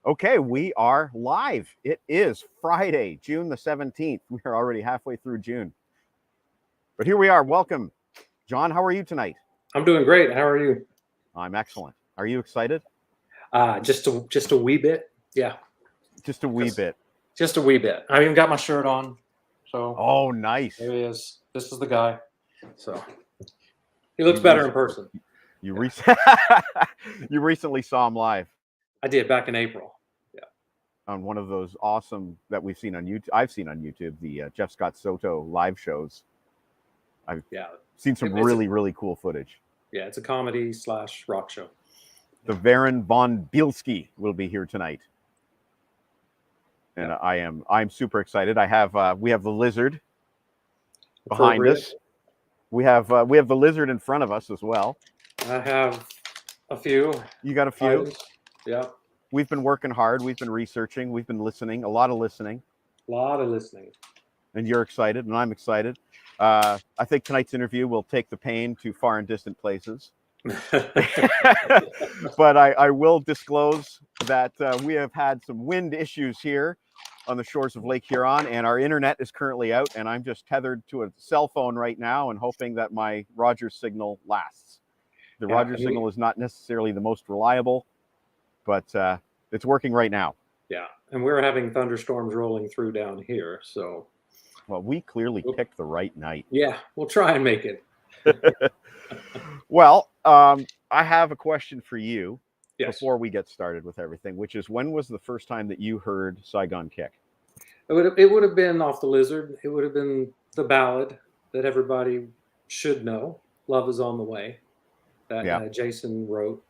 Okay, we are live. It is Friday, June the 17th. We are already halfway through June. But here we are. Welcome. John, how are you tonight? I'm doing great. How are you? I'm excellent. Are you excited? Just a wee bit. Yeah. Just a wee bit. Just a wee bit. I even got my shirt on. So oh, nice. There he is. This is the guy. So he looks better in person. You recently saw him live. I did back in April. Yeah. On one of those awesome that we've seen on YouTube. I've seen on YouTube the Jeff Scott Soto live shows. I've seen some really cool footage. Yeah, it's a comedy / rock show. The Baron von Bielski will be here tonight. And I'm super excited. We have the lizard behind us. We have the lizard in front of us as well. I have a few. You got a few? Items. Yeah. We've been working hard. We've been researching. We've been listening. A lot of listening. And you're excited, and I'm excited. I think tonight's interview will take the pain to far and distant places. But I will disclose that we have had some wind issues here on the shores of Lake Huron, and our internet is currently out, and I'm just tethered to a cell phone right now and hoping that my Rogers signal lasts. The Rogers signal is not necessarily the most reliable, but it's working right now. Yeah, and we're having thunderstorms rolling through down here, so. Well, we clearly picked the right night. Yeah, we'll try and make it. Well, I have a question for you before we get started with everything, which is, when was the first time that you heard Saigon Kick? It would have been off the Lizard. It would have been the ballad that everybody should know, Love Is on the Way, that Jason wrote.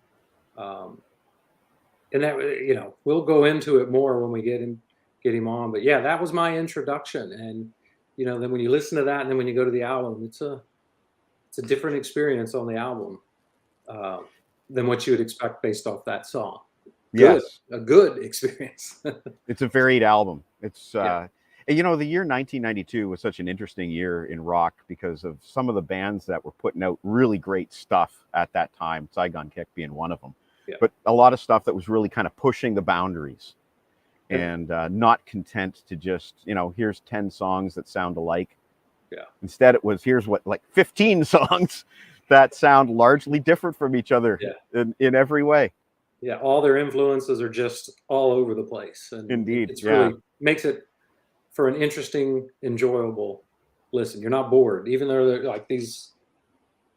And that, we'll go into it more when we get him on. But yeah, that was my introduction. And, then when you listen to that and then when you go to the album, it's a different experience on the album than what you would expect based off that song. Yes. A good experience. It's a varied album. It's, the year 1992 was such an interesting year in rock because of some of the bands that were putting out really great stuff at that time, Saigon Kick being one of them. Yeah. But a lot of stuff that was really kind of pushing the boundaries and not content to just, here's 10 songs that sound alike. Yeah. Instead, it was, here's 15 songs that sound largely different from each other in every way. Yeah, all their influences are just all over the place. And indeed, it's really makes it for an interesting, enjoyable listen. You're not bored, even though they're like these,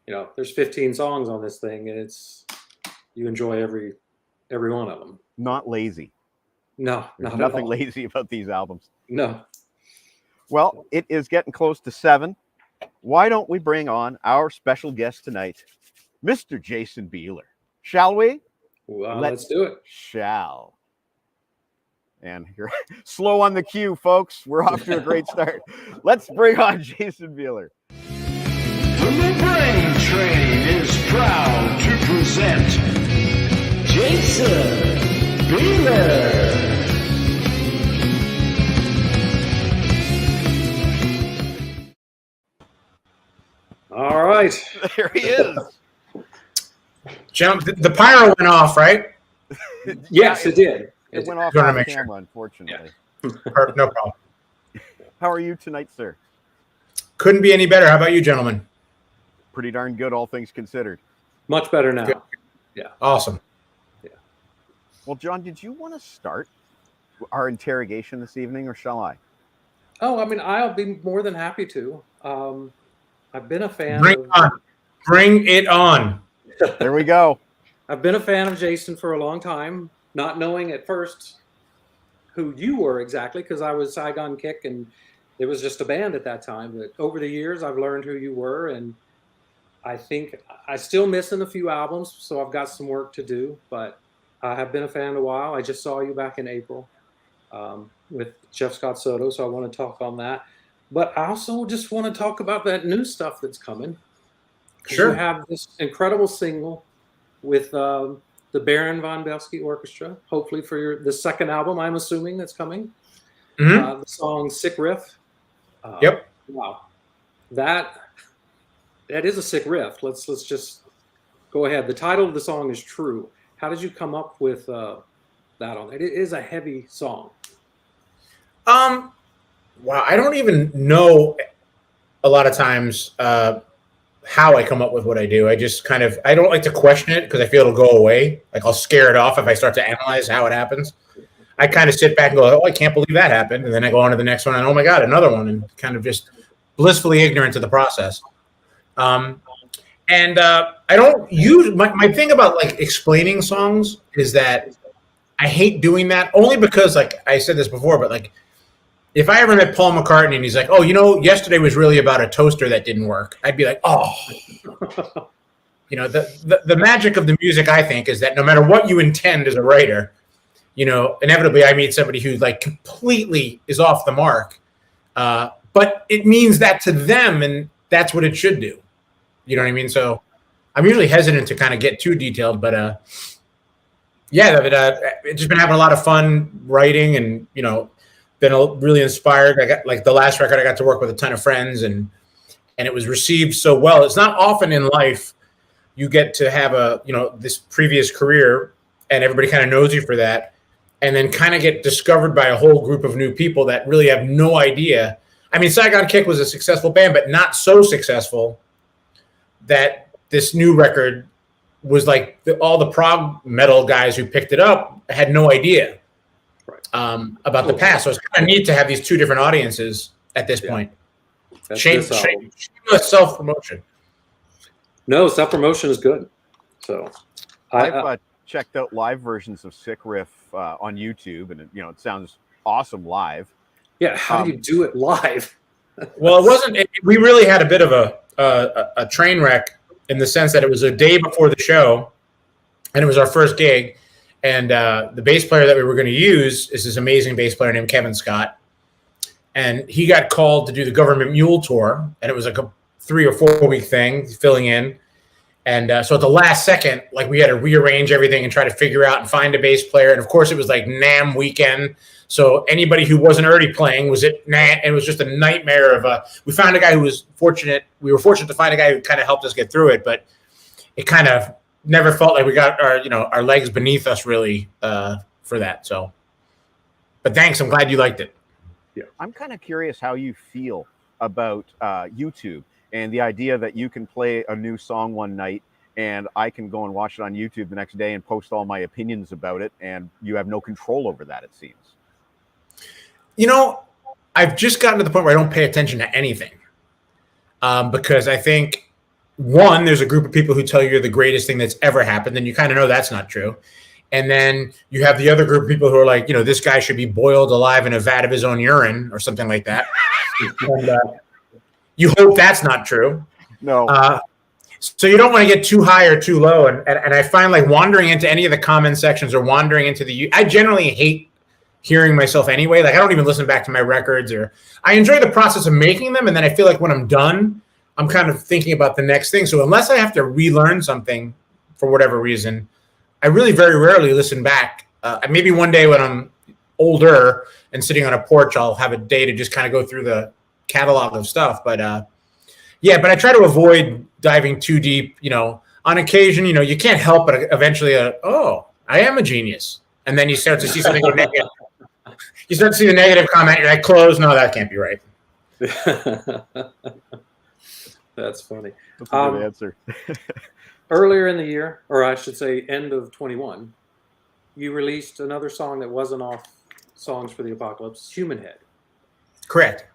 there's 15 songs on this thing, and you enjoy every one of them. Not lazy. No, there's nothing lazy about these albums. No. Well, it is getting close to 7. Why don't we bring on our special guest tonight, Mr. Jason Bieler? Shall we? Well, let's do it. Shall. And you're slow on the cue, folks. We're off to a great start. Let's bring on Jason Bieler. The LeBrain train is proud to present Jason Bieler. All right. There he is. The pyro went off, right? Yes, it did. It went off on camera, unfortunately. Yeah. No problem. How are you tonight, sir? Couldn't be any better. How about you, gentlemen? Pretty darn good, all things considered. Much better now. Good. Yeah. Awesome. Yeah. Well, John, did you want to start our interrogation this evening, or shall I? Oh, I'll be more than happy to. I've been a fan. Bring it on. There we go. I've been a fan of Jason for a long time, not knowing at first who you were exactly, because I was Saigon Kick and it was just a band at that time. But over the years, I've learned who you were, and I think I still missing a few albums, so I've got some work to do. But I have been a fan a while. I just saw you back in April with Jeff Scott Soto, so I want to talk on that. But I also just want to talk about that new stuff that's coming. Sure. You have this incredible single with the Baron von Bielski Orchestra, hopefully for the second album, I'm assuming, that's coming. Mm-hmm. The song Sick Riff. Yep. Wow. That is a sick riff. Let's just go ahead. The title of the song is True. How did you come up with that on it. It is a heavy song. Wow, I don't even know a lot of times how I come up with what I do. I just I don't like to question it because I feel it'll go away. Like I'll scare it off if I start to analyze how it happens. I kind of sit back and go, oh, I can't believe that happened. And then I go on to the next one and, oh my God, another one, and kind of just blissfully ignorant to the process. I don't use my thing about like explaining songs is that I hate doing that only because, like I said this before, but like if I ever met Paul McCartney and he's like, oh, yesterday was really about a toaster that didn't work, I'd be like, oh. The magic of the music, I think, is that no matter what you intend as a writer, inevitably I meet somebody who like completely is off the mark. But it means that to them, and that's what it should do. You know what I mean? So I'm usually hesitant to kind of get too detailed, but it's just been having a lot of fun writing, and been really inspired. I got like the last record, I got to work with a ton of friends, and it was received so well. It's not often in life you get to have this previous career and everybody kind of knows you for that, and then kind of get discovered by a whole group of new people that really have no idea. I mean, Saigon Kick was a successful band, but not so successful that this new record was like all the prog metal guys who picked it up had no idea about the past. So it's kind of neat to have these two different audiences at this point. Shameless self-promotion. No, self-promotion is good. So I've checked out live versions of Sick Riff on YouTube, and it sounds awesome live. Yeah, how do you do it live? Well, it wasn't. We really had a bit of a train wreck in the sense that it was a day before the show, and it was our first gig. And the bass player that we were going to use is this amazing bass player named Kevin Scott, and he got called to do the Government Mule Tour, and it was like a 3 or 4 week thing, filling in. And so at the last second, like we had to rearrange everything and try to figure out and find a bass player. And of course, it was like NAMM weekend. So anybody who wasn't already playing was at NAMM. It was just a nightmare we found a guy who was fortunate. We were fortunate to find a guy who kind of helped us get through it, but it kind of never felt like we got our legs beneath us really for that. So, but thanks. I'm glad you liked it. Yeah. I'm kind of curious how you feel about YouTube. And the idea that you can play a new song one night and I can go and watch it on YouTube the next day and post all my opinions about it, and you have no control over that, it seems. I've just gotten to the point where I don't pay attention to anything because I think, one, there's a group of people who tell you you're the greatest thing that's ever happened, and you kind of know that's not true. And then you have the other group of people who are like, this guy should be boiled alive in a vat of his own urine or something like that. And, you hope that's not true. No. So you don't want to get too high or too low. And I find like wandering into any of the comment sections or wandering into I generally hate hearing myself anyway. Like I don't even listen back to my records, or I enjoy the process of making them. And then I feel like when I'm done, I'm kind of thinking about the next thing. So unless I have to relearn something for whatever reason, I really very rarely listen back. Maybe one day when I'm older and sitting on a porch, I'll have a day to just kind of go through the catalog of stuff, but but I try to avoid diving too deep. On occasion, you can't help but eventually, I am a genius, and then you start to see something negative. You start to see the negative comment. You're like, close. No, that can't be right. That's funny. That's a good answer. Earlier in the year, or I should say, end of 21, you released another song that wasn't off Songs for the Apocalypse, Human Head. Correct.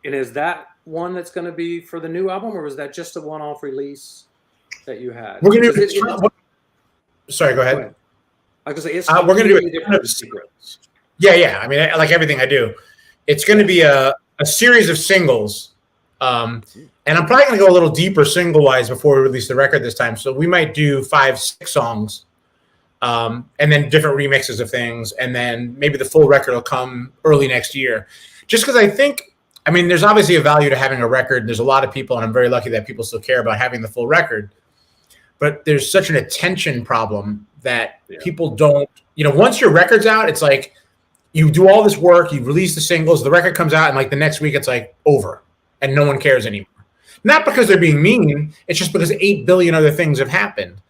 And is that one that's going to be for the new album, or was that just a one-off release that you had? We're going to sorry, go ahead. I was going to say, we're going to do it. Yeah. I mean, like everything I do, it's going to be a series of singles. And I'm probably going to go a little deeper single-wise before we release the record this time. So we might do 5-6 songs, and then different remixes of things. And then maybe the full record will come early next year. Just because I think, there's obviously a value to having a record. There's a lot of people, and I'm very lucky that people still care about having the full record. But there's such an attention problem that people don't, once your record's out, it's like you do all this work, you release the singles, the record comes out, and like the next week it's like over, and no one cares anymore. Not because they're being mean, it's just because 8 billion other things have happened.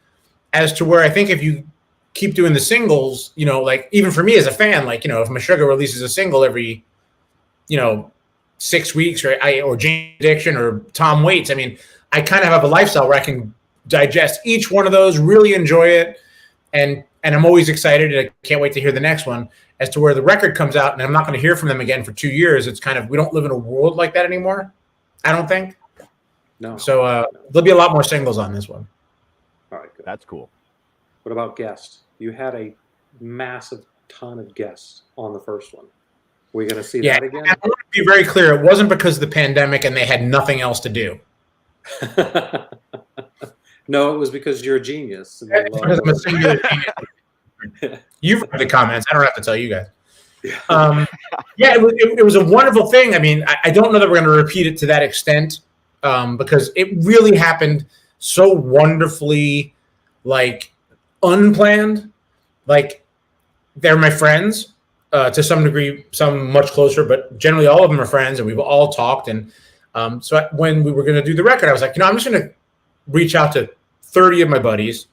As to where I think if you keep doing the singles, you know, like even for me as a fan, like, you know, if Meshuggah releases a single every, you know, 6 weeks, or James Addiction or Tom Waits, I mean, I kind of have a lifestyle where I can digest each one of those, really enjoy it, and I'm always excited, and I can't wait to hear the next one. As to where the record comes out, and I'm not going to hear from them again for 2 years, it's kind of, we don't live in a world like that anymore, I don't think. No. So there'll be a lot more singles on this one. All right, good. That's cool. What about guests? You had a massive ton of guests on the first one. We're going to see that again? I want to be very clear. It wasn't because of the pandemic and they had nothing else to do. No, it was because you're a genius. It's because I'm a singular genius. You've read the comments. I don't have to tell you guys. Yeah, it was a wonderful thing. I mean, I don't know that we're going to repeat it to that extent, because it really happened so wonderfully, like, unplanned. Like, they're my friends to some degree, some much closer, but generally all of them are friends, and we've all talked. And so when we were going to do the record, I was like, you know, I'm just going to reach out to 30 of my buddies,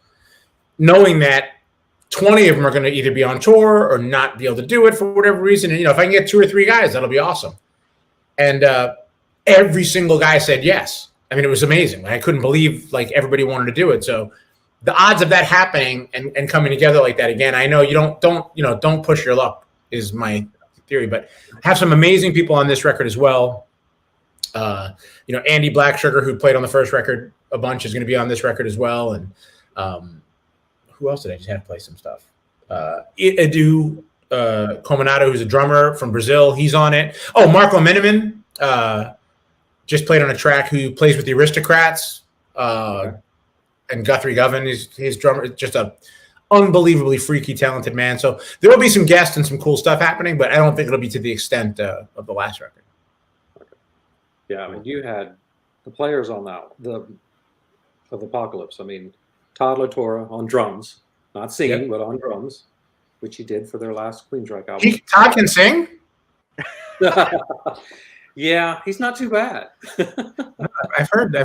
knowing that 20 of them are going to either be on tour or not be able to do it for whatever reason. And, you know, if I can get 2 or 3 guys, that'll be awesome. And every single guy said yes. I mean, it was amazing. I couldn't believe, like, everybody wanted to do it. So the odds of that happening and coming together like that again, I know you don't push your luck is my theory, but have some amazing people on this record as well. You know, Andy Blacksugar, who played on the first record a bunch, is going to be on this record as well. And who else did I just have play some stuff? Edu Cominato, who's a drummer from Brazil, he's on it. Oh, Marco Miniman just played on a track, who plays with the Aristocrats, and Guthrie Govan, his drummer, just a unbelievably freaky, talented man. So there will be some guests and some cool stuff happening, but I don't think it'll be to the extent of the last record. Yeah, I mean, you had the players on that of Apocalypse. I mean, Todd LaTorra on drums, not singing, but on drums, which he did for their last Queensryche album. Todd can sing? Yeah, he's not too bad. I've heard.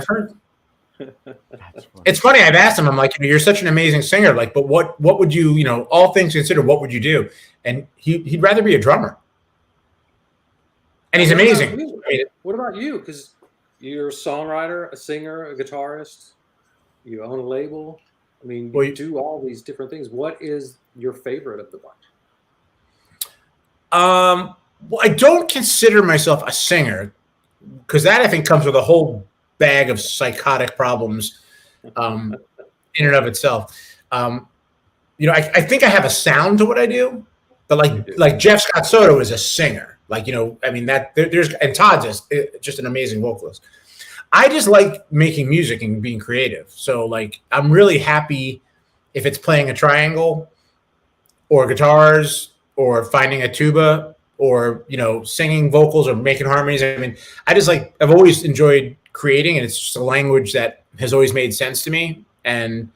It's funny. I've asked him. I'm like, you're such an amazing singer. Like, but what would you, you know, all things considered, what would you do? And he'd rather be a drummer. And he's amazing. What about you? Because you're a songwriter, a singer, a guitarist. You own a label. I mean, you do all these different things. What is your favorite of the bunch? Well, I don't consider myself a singer, because that, I think, comes with a whole bag of psychotic problems in and of itself. You know, I think I have a sound to what I do, but like Jeff Scott Soto is a singer. Like, you know, I mean, that and Todd's just an amazing vocalist. I just like making music and being creative. So, like, I'm really happy if it's playing a triangle or guitars or finding a tuba or, you know, singing vocals or making harmonies. I mean, I've always enjoyed creating, and it's just a language that has always made sense to me. And,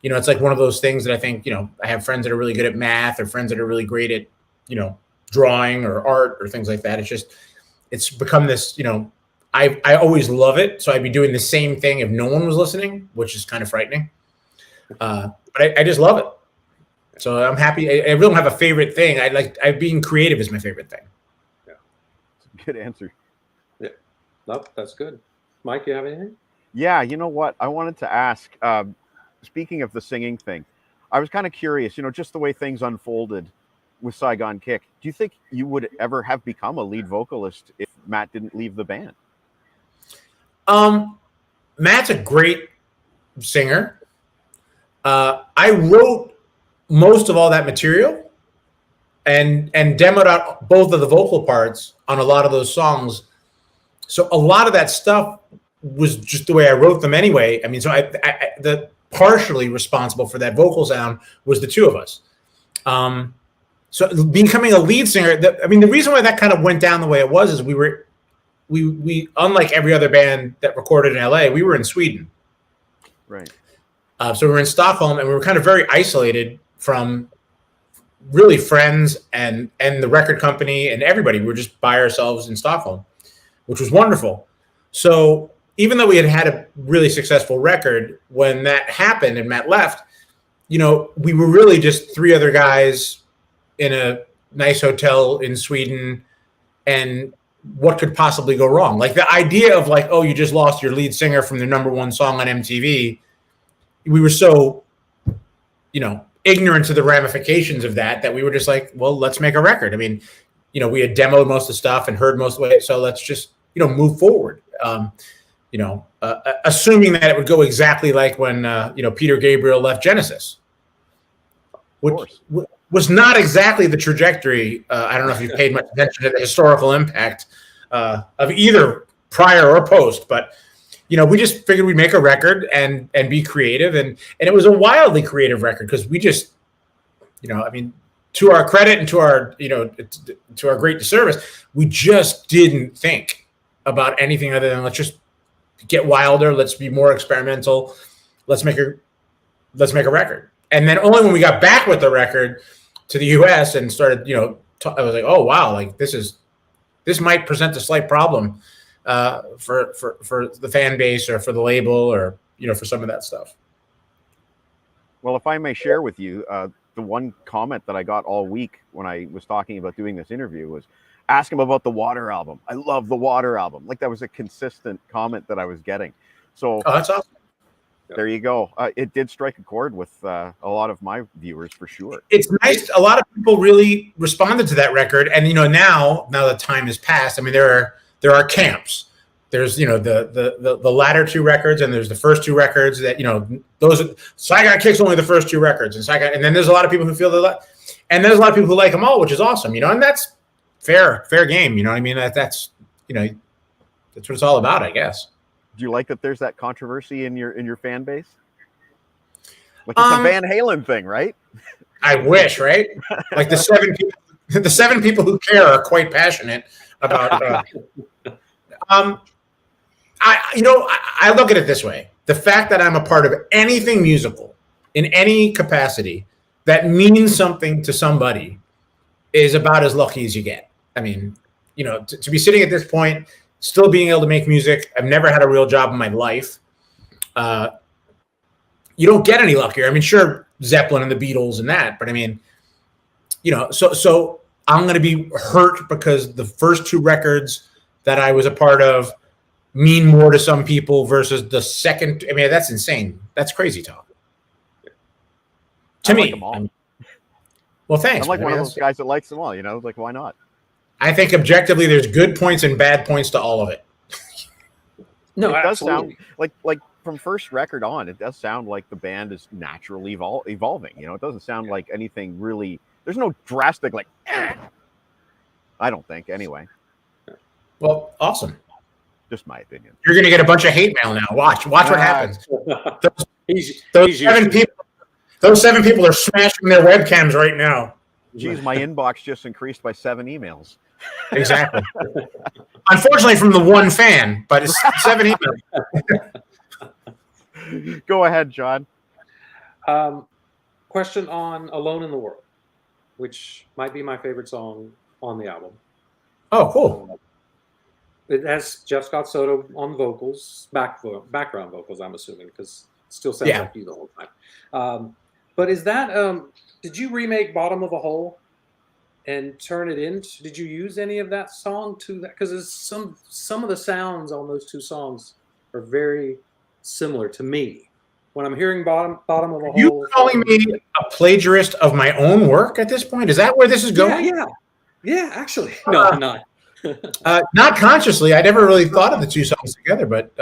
you know, it's like one of those things that I think, you know, I have friends that are really good at math or friends that are really great at, you know, drawing or art or things like that. It's become this, you know, I always love it. So I'd be doing the same thing if no one was listening, which is kind of frightening. But I just love it. So I'm happy. I really don't have a favorite thing. Being creative is my favorite thing. Yeah. Good answer. Yeah. Nope, that's good. Mike, you have anything? Yeah, you know what? I wanted to ask, speaking of the singing thing, I was kind of curious, you know, just the way things unfolded with Saigon Kick. Do you think you would ever have become a lead vocalist if Matt didn't leave the band? Matt's a great singer. I wrote most of all that material and demoed out both of the vocal parts on a lot of those songs. So a lot of that stuff was just the way I wrote them anyway. I mean, so the partially responsible for that vocal sound was the two of us. So becoming a lead singer, the reason why that kind of went down the way it was is we unlike every other band that recorded in LA, we were in Sweden. Right. So we were in Stockholm, and we were kind of very isolated from really friends and the record company and everybody. We were just by ourselves in Stockholm, which was wonderful. So even though we had a really successful record, when that happened and Matt left, we were really just three other guys in a nice hotel in Sweden, and what could possibly go wrong? Like the idea of like, oh, you just lost your lead singer from the #1 song on MTV. We were so, ignorant to the ramifications of that we were just like, well, let's make a record. I mean, we had demoed most of the stuff and heard most of it, so let's just, move forward. Assuming that it would go exactly like when, Peter Gabriel left Genesis, which was not exactly the trajectory. I don't know if you've paid much attention to the historical impact of either prior or post, but we just figured we'd make a record and be creative, and it was a wildly creative record because we just, to our credit and to our to our great disservice, we just didn't think about anything other than let's just get wilder, let's be more experimental, let's make a record. And then only when we got back with the record to the U.S. and started, I was like, oh wow, like this might present a slight problem for the fan base or for the label or for some of that stuff. Well, if I may share with you, the one comment that I got all week when I was talking about doing this interview was, ask him about the Water album. I love the Water album. Like that was a consistent comment that I was getting. So that's awesome. There you go. It did strike a chord with a lot of my viewers for sure. It's nice. A lot of people really responded to that record, and now that time has passed. I mean, there are camps. There's the latter two records, and there's the first two records that those Saigon Kick's only the first two records, and then there's a lot of people who feel and there's a lot of people who like them all, which is awesome. And that's fair game. You know what I mean? That's what it's all about, I guess. Do you like that there's that controversy in your fan base? Like it's a Van Halen thing, right? I wish, right? Like the seven people who care are quite passionate about. I look at it this way: the fact that I'm a part of anything musical in any capacity that means something to somebody is about as lucky as you get. I mean, to be sitting at this point, still being able to make music. I've never had a real job in my life. You don't get any luckier. I mean, sure, Zeppelin and the Beatles and that, but I mean, so I'm going to be hurt because the first two records that I was a part of mean more to some people versus the second. I mean, that's insane. That's crazy talk. To me. Them all. Well, thanks. I'm like one of those guys that likes them all, like why not? I think objectively there's good points and bad points to all of it. No, it does absolutely. sound like from first record on, it does sound like the band is naturally evolving. It doesn't sound like anything really, there's no drastic I don't think anyway. Well, awesome. Just my opinion. You're going to get a bunch of hate mail now. Watch what happens. Those seven people are smashing their webcams right now. Geez, my inbox just increased by 7 emails. Exactly. Unfortunately, from the one fan, but it's 7 emails. Go ahead, John. Question on "Alone in the World," which might be my favorite song on the album. Oh, cool. It has Jeff Scott Soto on vocals, background vocals, I'm assuming, because it still sounds like you the whole time. But is that did you remake "Bottom of a Hole" and turn it into? Did you use any of that song to that? Because some of the sounds on those two songs are very similar to me. When I'm hearing "Bottom of a Hole," you calling me a plagiarist of my own work at this point? Is that where this is going? Yeah. Actually, no, I'm not. Not consciously. I never really thought of the two songs together, but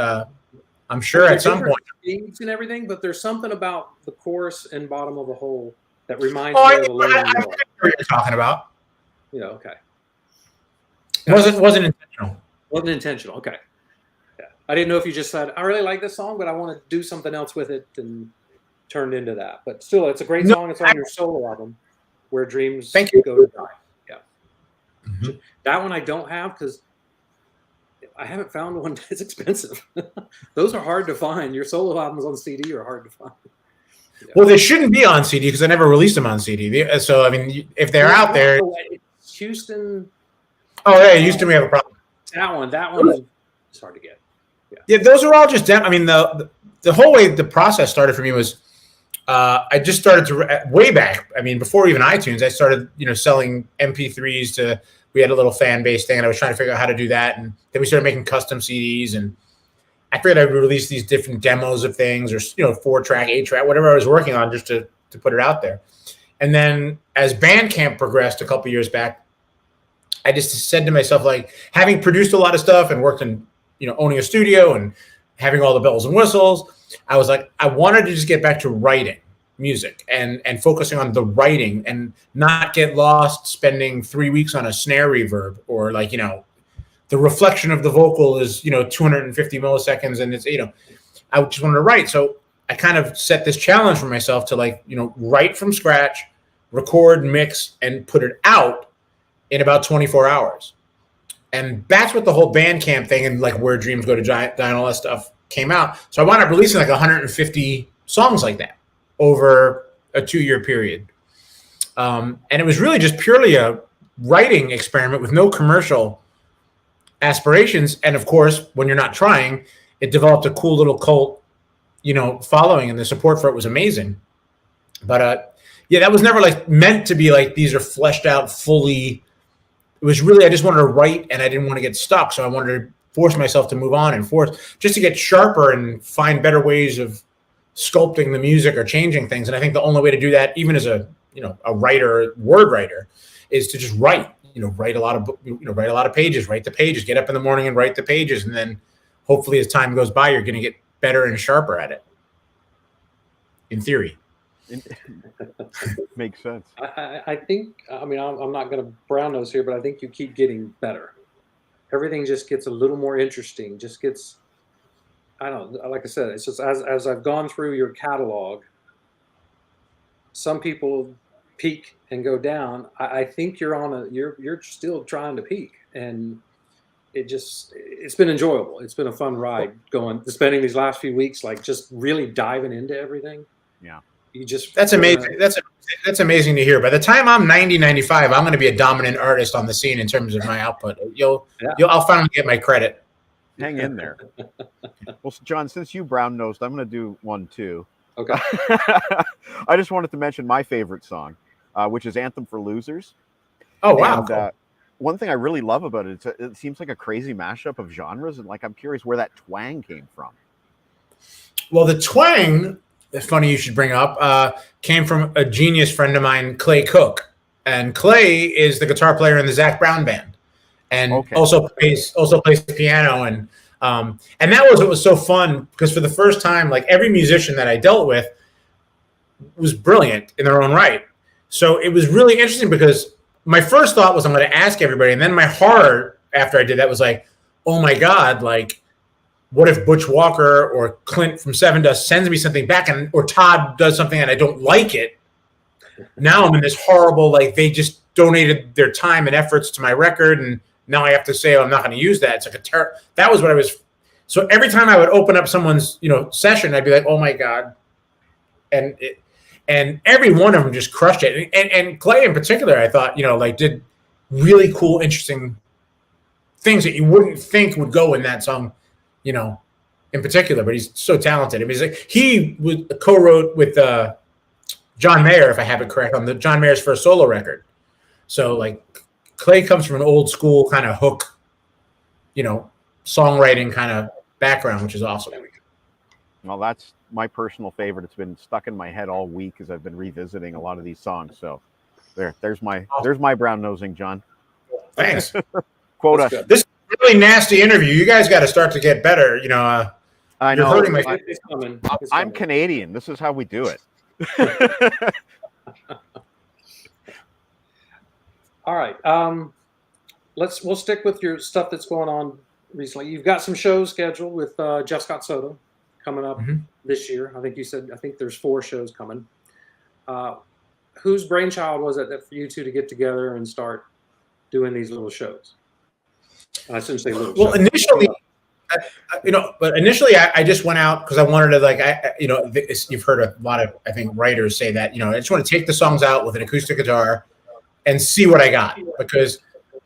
I'm sure at some point. Beats and everything, but there's something about the chorus and "Bottom of a Hole" that reminds me of "Alone in the World." What you're talking about? Okay. Wasn't intentional. Wasn't intentional. Okay. Yeah. I didn't know if you just said, "I really like this song, but I want to do something else with it," and turned into that. But still, it's a great song. It's on your solo album, "Where Dreams Go to Die." Yeah. Mm-hmm. That one I don't have because I haven't found one that's expensive. Those are hard to find. Your solo albums on CD are hard to find. Yeah. Well, they shouldn't be on CD because I never released them on CD. So, I mean, if they're out there. Houston. Oh, yeah, Houston, we have a problem. That one is hard to get. Yeah, those are all just. I mean, the whole way the process started for me was I just started to way back. I mean, before even iTunes, I started, selling MP3s to. We had a little fan base thing, and I was trying to figure out how to do that. And then we started making custom CDs, and I figured I'd release these different demos of things, or 4-track, 8-track, whatever I was working on, just to put it out there. And then as Bandcamp progressed a couple years back, I just said to myself, like, having produced a lot of stuff and worked in, owning a studio and having all the bells and whistles, I was like, I wanted to just get back to writing music and focusing on the writing and not get lost spending 3 weeks on a snare reverb, or like, the reflection of the vocal is, 250 milliseconds. And it's, I just wanted to write. So I kind of set this challenge for myself to, like, write from scratch, record, mix, and put it out in about 24 hours. And that's what the whole Bandcamp thing and like Where Dreams Go to Die and all that stuff came out. So I wound up releasing like 150 songs like that over a 2-year period. And it was really just purely a writing experiment with no commercial aspirations. And of course, when you're not trying, it developed a cool little cult, following, and the support for it was amazing. But yeah, that was never like meant to be like, these are fleshed out fully. It was really, I just wanted to write and I didn't want to get stuck. So I wanted to force myself to move on and just to get sharper and find better ways of sculpting the music or changing things. And I think the only way to do that, even as a writer, word writer, is to just write, write a lot of pages, write the pages, get up in the morning and write the pages. And then hopefully as time goes by, you're going to get better and sharper at it. In theory. Makes sense. I think, I'm not going to brown nose here, but I think you keep getting better. Everything just gets a little more interesting, just gets, I don't know, like I said, it's just as I've gone through your catalog, some people peak and go down. I think you're still trying to peak, and it's been enjoyable. It's been a fun ride spending these last few weeks, like just really diving into everything. Yeah. That's amazing. That's amazing to hear. By the time I'm 90, 95, I'm going to be a dominant artist on the scene in terms of my output. I'll finally get my credit. Hang in there. Well, John, since you brown nosed, I'm going to do one too. Okay. I just wanted to mention my favorite song, which is Anthem for Losers. Oh, wow. And, cool. One thing I really love about it, it seems like a crazy mashup of genres, and like I'm curious where that twang came from. Well, the twang, it's funny you should bring up, came from a genius friend of mine, Clay Cook. And Clay is the guitar player in the Zac Brown Band, and also plays piano. And that was what was so fun, because for the first time, like every musician that I dealt with was brilliant in their own right. So it was really interesting, because my first thought was I'm going to ask everybody, and then my heart after I did that was like, oh my God, like, what if Butch Walker or Clint from Seven Dust sends me something back, or Todd does something and I don't like it? Now I'm in this horrible, like, they just donated their time and efforts to my record, and now I have to say, I'm not going to use that. It's like that was what I was. So every time I would open up someone's, session, I'd be like, oh my God. And every one of them just crushed it. And Clay in particular, I thought, did really cool, interesting things that you wouldn't think would go in that song, in particular, but he's so talented. I mean, he co-wrote with John Mayer, if I have it correct, on the John Mayer's first solo record. So like Clay comes from an old school kind of hook, songwriting kind of background, which is awesome. Well, that's my personal favorite. It's been stuck in my head all week as I've been revisiting a lot of these songs. So there's my brown nosing, John. Thanks. Quota. This is a really nasty interview. You guys got to start to get better. I know. Hurting my It's coming. I'm Canadian. This is how we do it. All right. We'll stick with your stuff that's going on recently. You've got some shows scheduled with Jeff Scott Soto coming up this year. I think there's 4 shows coming. Whose brainchild was it for you two to get together and start doing these little shows? I shouldn't say little. Well, shows. initially, I just went out because I wanted to, you've heard a lot of, I think, writers say that, I just want to take the songs out with an acoustic guitar and see what I got, because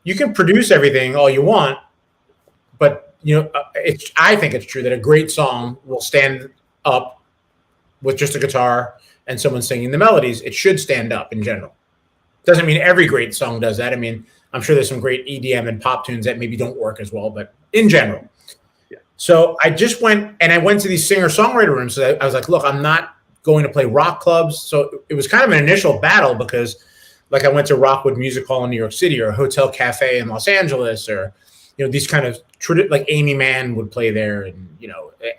you can produce everything all you want, but I think it's true that a great song will stand up with just a guitar and someone's singing the melodies, it should stand up in general. Doesn't mean every great song does that. I mean, I'm sure there's some great EDM and pop tunes that maybe don't work as well, but in general. Yeah. So I just went to these singer-songwriter rooms. So I was like, look, I'm not going to play rock clubs. So it was kind of an initial battle because like I went to Rockwood Music Hall in New York City or Hotel Cafe in Los Angeles or, these kind of like Amy Mann would play there and,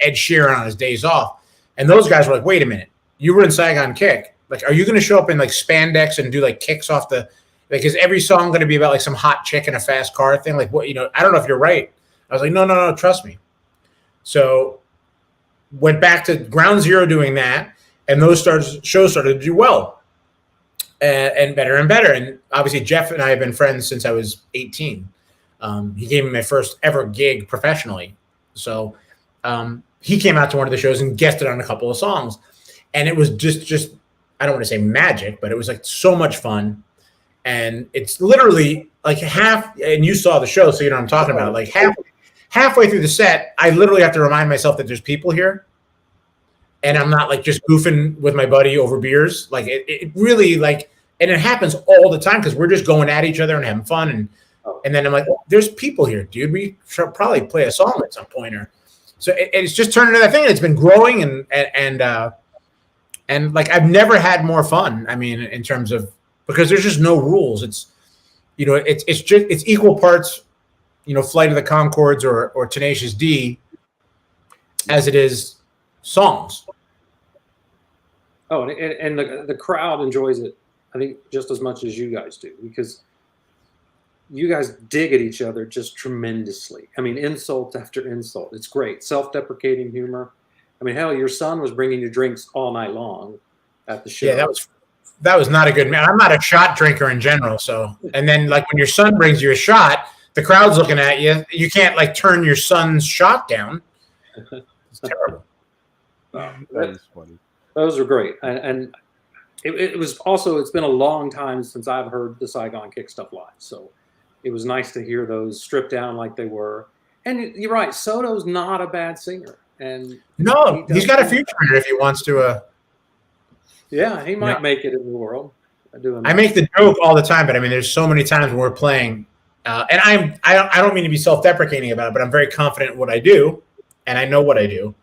Ed Sheeran on his days off. And those guys were like, wait a minute, you were in Saigon Kick. Like, are you going to show up in like spandex and do like kicks off the, like, is every song going to be about like some hot chick in a fast car thing? Like what, I don't know if you're right. I was like, no, trust me. So went back to ground zero doing that. And those shows started to do well and better and better. And obviously Jeff and I have been friends since I was 18. He gave me my first ever gig professionally. So he came out to one of the shows and guested on a couple of songs. And it was just I don't want to say magic, but it was like so much fun. And it's literally like half, and you saw the show, so you know what I'm talking about. Like halfway through the set, I literally have to remind myself that there's people here. And I'm not like just goofing with my buddy over beers. Like it really like, and it happens all the time because we're just going at each other and having fun. And then I'm like, oh, there's people here, dude. We should probably play a song at some point. So it's just turned into that thing. It's been growing and like I've never had more fun. I mean, in terms of, because there's just no rules. It's, it's equal parts, Flight of the Conchords or Tenacious D as it is songs. Oh, and the crowd enjoys it, I think, just as much as you guys do, because you guys dig at each other just tremendously. I mean, insult after insult. It's great. Self-deprecating humor. I mean, hell, your son was bringing you drinks all night long at the show. Yeah, that was not a good man. I'm not a shot drinker in general. So, and then like when your son brings you a shot, the crowd's looking at you. You can't like turn your son's shot down. It's terrible. That is funny. Those are great. And it was also, it's been a long time since I've heard the Saigon Kick stuff live. So it was nice to hear those stripped down like they were. And you're right, Soto's not a bad singer. And no, he's got a future in it if he wants to. Yeah, he might make it in the world. I make the joke all the time, but I mean, there's so many times when we're playing, and I don't mean to be self-deprecating about it, but I'm very confident in what I do, and I know what I do.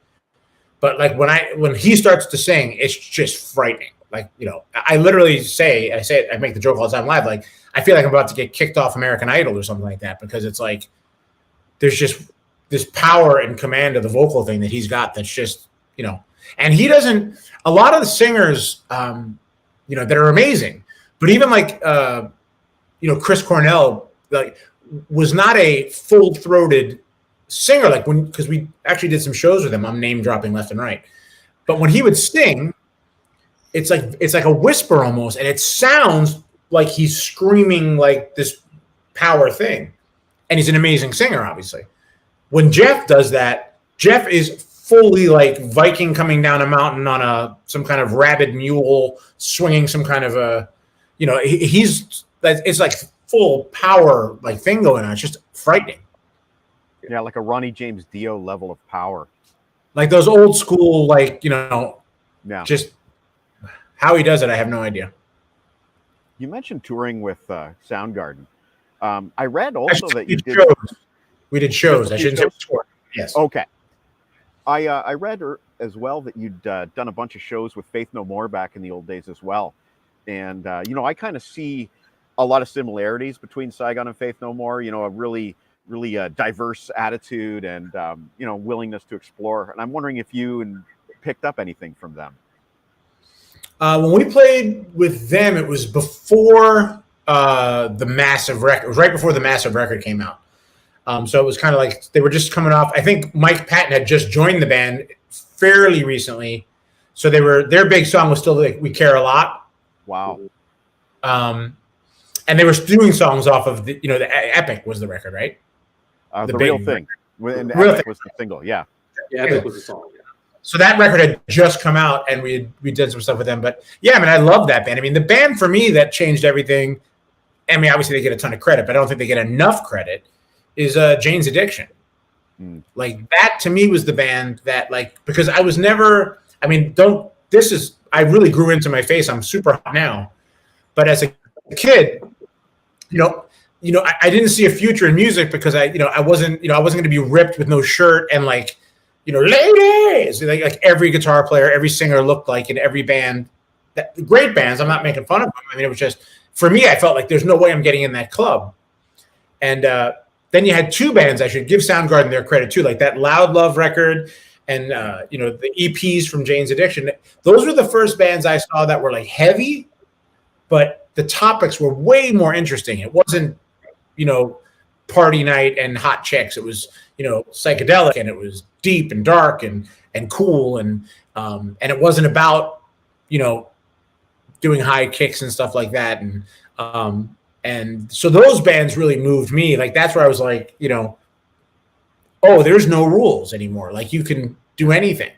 But like when he starts to sing, it's just frightening. Like I literally I make the joke all the time live. Like I feel like I'm about to get kicked off American Idol or something like that because it's like there's just this power and command of the vocal thing that he's got that's just and he doesn't. A lot of the singers, that are amazing, but even like Chris Cornell, like was not a full-throated singer. Like because we actually did some shows with him. I'm name dropping left and right, but when he would sing, it's like a whisper almost, and it sounds like he's screaming like this power thing. And he's an amazing singer, obviously. When Jeff does that, Jeff is fully like Viking coming down a mountain on some kind of rabid mule, swinging some kind of it's like full power like thing going on. It's just frightening. Yeah, like a Ronnie James Dio level of power. Like those old school, just how he does it, I have no idea. You mentioned touring with Soundgarden. I read also that you did shows. We did shows. I shouldn't say tour. Yes. Okay. I read as well that you'd done a bunch of shows with Faith No More back in the old days as well. And, I kind of see a lot of similarities between Saigon and Faith No More, a really, really diverse attitude and, willingness to explore. And I'm wondering if you picked up anything from them. When we played with them, it was before the Massive record. It was right before the Massive record came out. So it was kind of like they were just coming off. I think Mike Patton had just joined the band fairly recently, so their big song was still like "We Care a Lot." Wow. And they were doing songs off of the Epic was the record, right? The Real Thing. And Real Epic Thing was the single, yeah. Yeah, Epic was the song. Yeah. So that record had just come out, and we did some stuff with them. But yeah, I mean, I love that band. I mean, the band for me that changed everything. I mean, obviously they get a ton of credit, but I don't think they get enough credit. Is Jane's Addiction. Like that to me was the band that because I was never, I I really grew into my face. I'm super hot now. But as a kid, I didn't see a future in music because I wasn't going to be ripped with no shirt and like, ladies, like every guitar player, every singer looked like in every band. Great bands. I'm not making fun of them. I mean, it was just, for me, I felt like there's no way I'm getting in that club. And then you had two bands, I should give Soundgarden their credit too, like that Loud Love record and, the EPs from Jane's Addiction. Those were the first bands I saw that were like heavy, but the topics were way more interesting. It wasn't, party night and hot chicks. It was, psychedelic, and it was deep and dark and cool. And it wasn't about, doing high kicks and stuff like that. And so those bands really moved me. Like, that's where I was like, oh, there's no rules anymore. Like, you can do anything.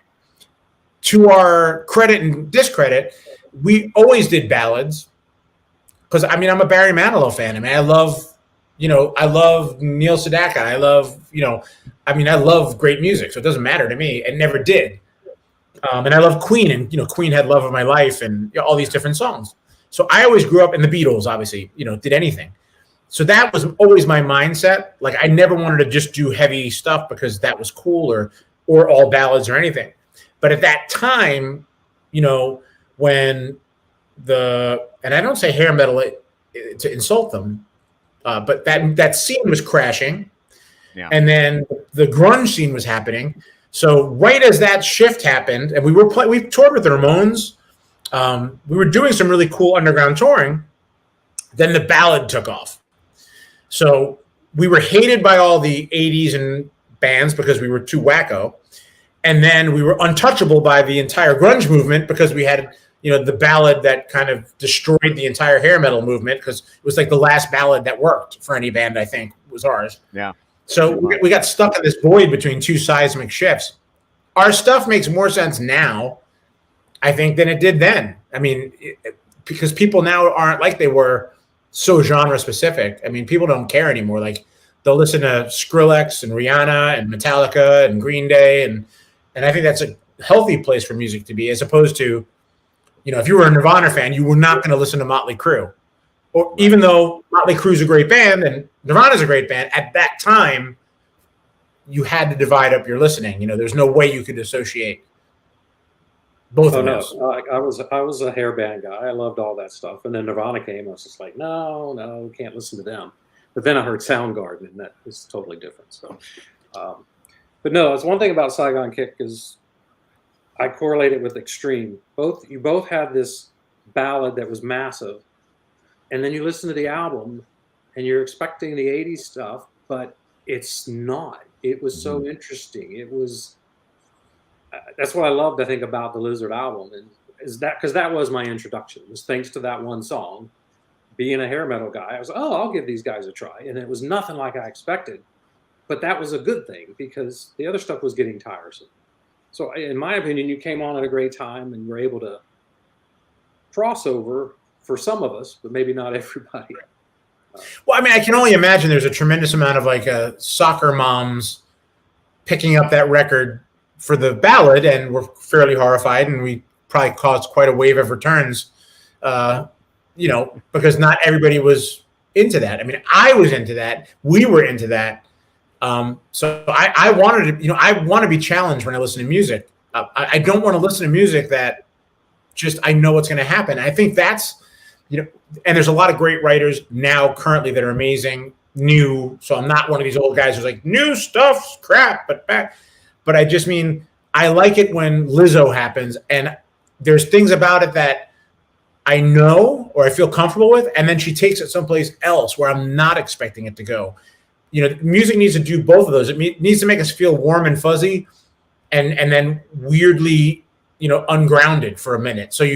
To our credit and discredit, we always did ballads. Because, I mean, I'm a Barry Manilow fan. I mean, I love Neil Sedaka. I love great music. So it doesn't matter to me. It never did. And I love Queen. And, Queen had Love of My Life and all these different songs. So I always grew up in the Beatles, obviously, did anything. So that was always my mindset. Like, I never wanted to just do heavy stuff because that was cool or all ballads or anything. But at that time, when and I don't say hair metal to insult them, but that scene was crashing. Yeah. And then the grunge scene was happening. So right as that shift happened, and we toured with the Ramones, we were doing some really cool underground touring. Then the ballad took off. So we were hated by all the 80s and bands because we were too wacko. And then we were untouchable by the entire grunge movement because we had, the ballad that kind of destroyed the entire hair metal movement, because it was like the last ballad that worked for any band, I think, was ours. Yeah. So we got stuck in this void between two seismic shifts. Our stuff makes more sense now, I think, than it did then. I mean, because people now aren't like they were so genre specific. I mean, people don't care anymore. Like, they'll listen to Skrillex and Rihanna and Metallica and Green Day. And I think that's a healthy place for music to be, as opposed to, if you were a Nirvana fan, you were not going to listen to Motley Crue. Or even though Motley Crue's a great band and Nirvana's a great band, at that time, you had to divide up your listening. There's no way you could associate both of those. I was a hair band guy. I loved all that stuff. And then Nirvana came. I was just like, no, can't listen to them. But then I heard Soundgarden, and that is totally different. So, but no, it's one thing about Saigon Kick is I correlate it with Extreme. You both had this ballad that was massive, and then you listen to the album, and you're expecting the '80s stuff, but it's not. It was so interesting. It was. That's what I loved, I think, about the Lizard album, and is that because that was my introduction. It was thanks to that one song. Being a hair metal guy, I was, I'll give these guys a try, and it was nothing like I expected. But that was a good thing because the other stuff was getting tiresome. So, in my opinion, you came on at a great time and were able to cross over for some of us, but maybe not everybody. Well, I mean, I can only imagine there's a tremendous amount of like soccer moms picking up that record for the ballad, and we're fairly horrified, and we probably caused quite a wave of returns, because not everybody was into that. I mean, I was into that. We were into that. So I wanted to, I want to be challenged when I listen to music. I don't want to listen to music that just, I know what's going to happen. I think that's, and there's a lot of great writers now currently that are amazing, new. So I'm not one of these old guys who's like, new stuff's crap, but I just mean, I like it when Lizzo happens and there's things about it that I know or I feel comfortable with, and then she takes it someplace else where I'm not expecting it to go. Music needs to do both of those. It needs to make us feel warm and fuzzy and then weirdly, ungrounded for a minute. So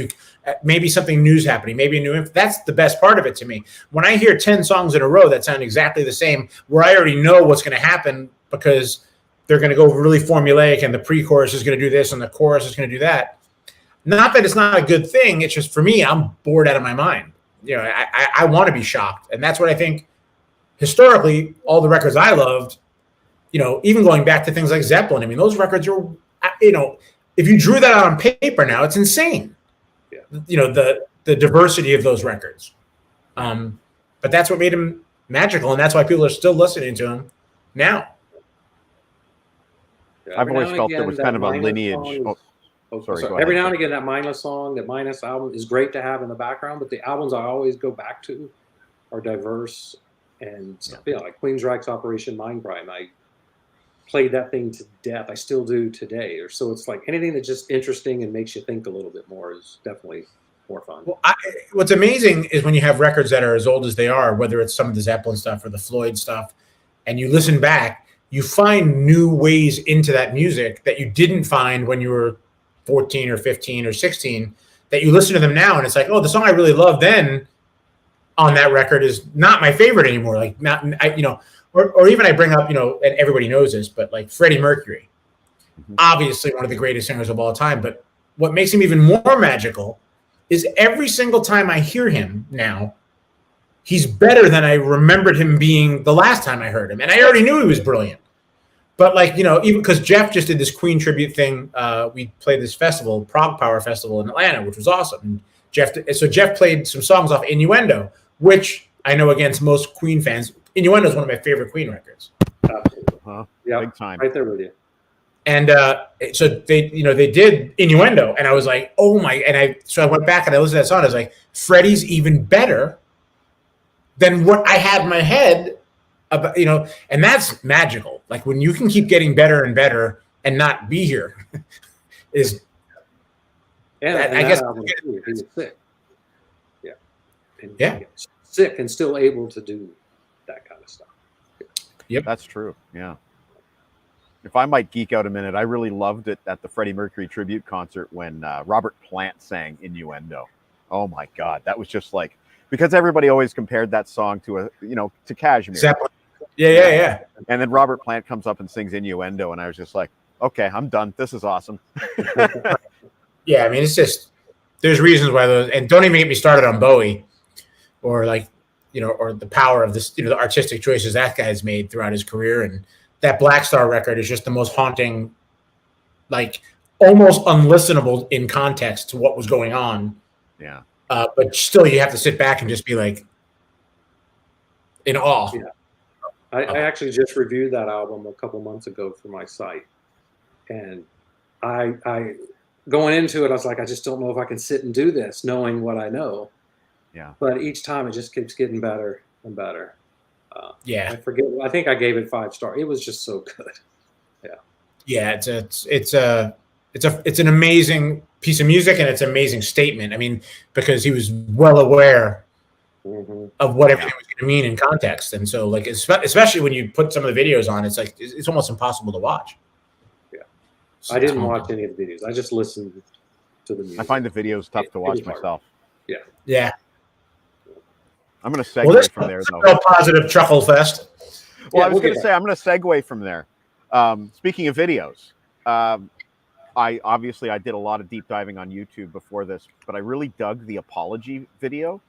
maybe something new's happening, maybe a new, that's the best part of it to me. When I hear 10 songs in a row that sound exactly the same, where I already know what's going to happen because they're going to go really formulaic and the pre-chorus is going to do this and the chorus is going to do that. Not that it's not a good thing. It's just, for me, I'm bored out of my mind. I want to be shocked. And that's what I think historically, all the records I loved, even going back to things like Zeppelin, I mean, those records are, if you drew that out on paper now, it's insane. the diversity of those records. But that's what made him magical, and that's why people are still listening to him now. I've always felt there was kind of a lineage. Sorry. Every now and again, that mindless song, that mindless album is great to have in the background, but the albums I always go back to are diverse and like Queensryche's Operation Mindcrime. I played that thing to death. I still do today. Or so it's like anything that's just interesting and makes you think a little bit more is definitely more fun. Well, what's amazing is when you have records that are as old as they are, whether it's some of the Zeppelin stuff or the Floyd stuff, and you listen back, you find new ways into that music that you didn't find when you were 14 or 15 or 16, that you listen to them now and it's like, oh, the song I really loved then on that record is not my favorite anymore. Like or even I bring up, and everybody knows this, but like Freddie Mercury, obviously one of the greatest singers of all time. But what makes him even more magical is every single time I hear him now, he's better than I remembered him being the last time I heard him. And I already knew he was brilliant. But like, even because Jeff just did this Queen tribute thing, we played this festival, Prague Power Festival in Atlanta, which was awesome. And Jeff played some songs off Innuendo, which I know against most Queen fans, Innuendo is one of my favorite Queen records. Yeah, big time. right there with you. And so they did Innuendo, and I was like, oh my! And I went back and I listened to that song. I was like, Freddie's even better than what I had in my head about, and that's magical. Like when you can keep getting better and better and not be here is. And I guess he was sick. Yeah. And sick and still able to do that kind of stuff. Yep, that's true. Yeah. If I might geek out a minute, I really loved it at the Freddie Mercury tribute concert when Robert Plant sang Innuendo. Oh my God, that was just like, because everybody always compared that song to to Kashmir. Zeppelin. Yeah. And then Robert Plant comes up and sings Innuendo, and I was just like, okay, I'm done. This is awesome. Yeah, I mean, it's just there's reasons why those, and don't even get me started on Bowie, or like or the power of this, the artistic choices that guy's made throughout his career. And that Black Star record is just the most haunting, like almost unlistenable in context to what was going on. Yeah. But still, you have to sit back and just be like in awe. Yeah. I actually just reviewed that album a couple months ago for my site, and I going into it, I was like, I just don't know if I can sit and do this, knowing what I know. Yeah. But each time it just keeps getting better and better. Yeah. I forget. I think I gave it 5 stars. It was just so good. Yeah. Yeah. It's an amazing piece of music, and it's an amazing statement. I mean, because he was well aware of what everything was going to mean in context. And so like, especially when you put some of the videos on, it's like, it's almost impossible to watch. Yeah. So I didn't watch any of the videos. I just listened to the music. I find the videos tough to watch myself. Yeah. Yeah. I'm going to segue from there, though. Positive chuckle fest. Well, I was going to say, I'm going to segue from there. Speaking of videos, I did a lot of deep diving on YouTube before this, but I really dug the apology video.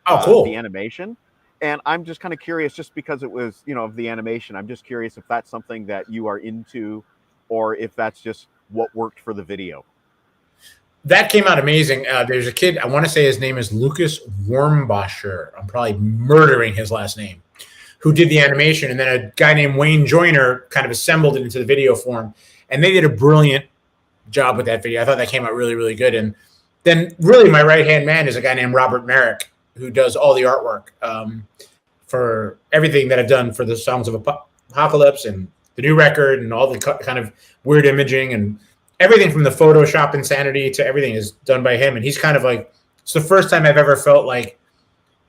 Oh, cool. The animation. And I'm just kind of curious, just because it was, of the animation, I'm just curious if that's something that you are into, or if that's just what worked for the video. That came out amazing. There's a kid, I want to say his name is Lucas Wormbacher. I'm probably murdering his last name, who did the animation. And then a guy named Wayne Joyner kind of assembled it into the video form. And they did a brilliant job with that video. I thought that came out really, really good. And then really my right-hand man is a guy named Robert Merrick, who does all the artwork for everything that I've done for the Songs of Apocalypse and the new record and all the kind of weird imaging and everything from the Photoshop insanity to everything is done by him. And he's kind of like, it's the first time I've ever felt like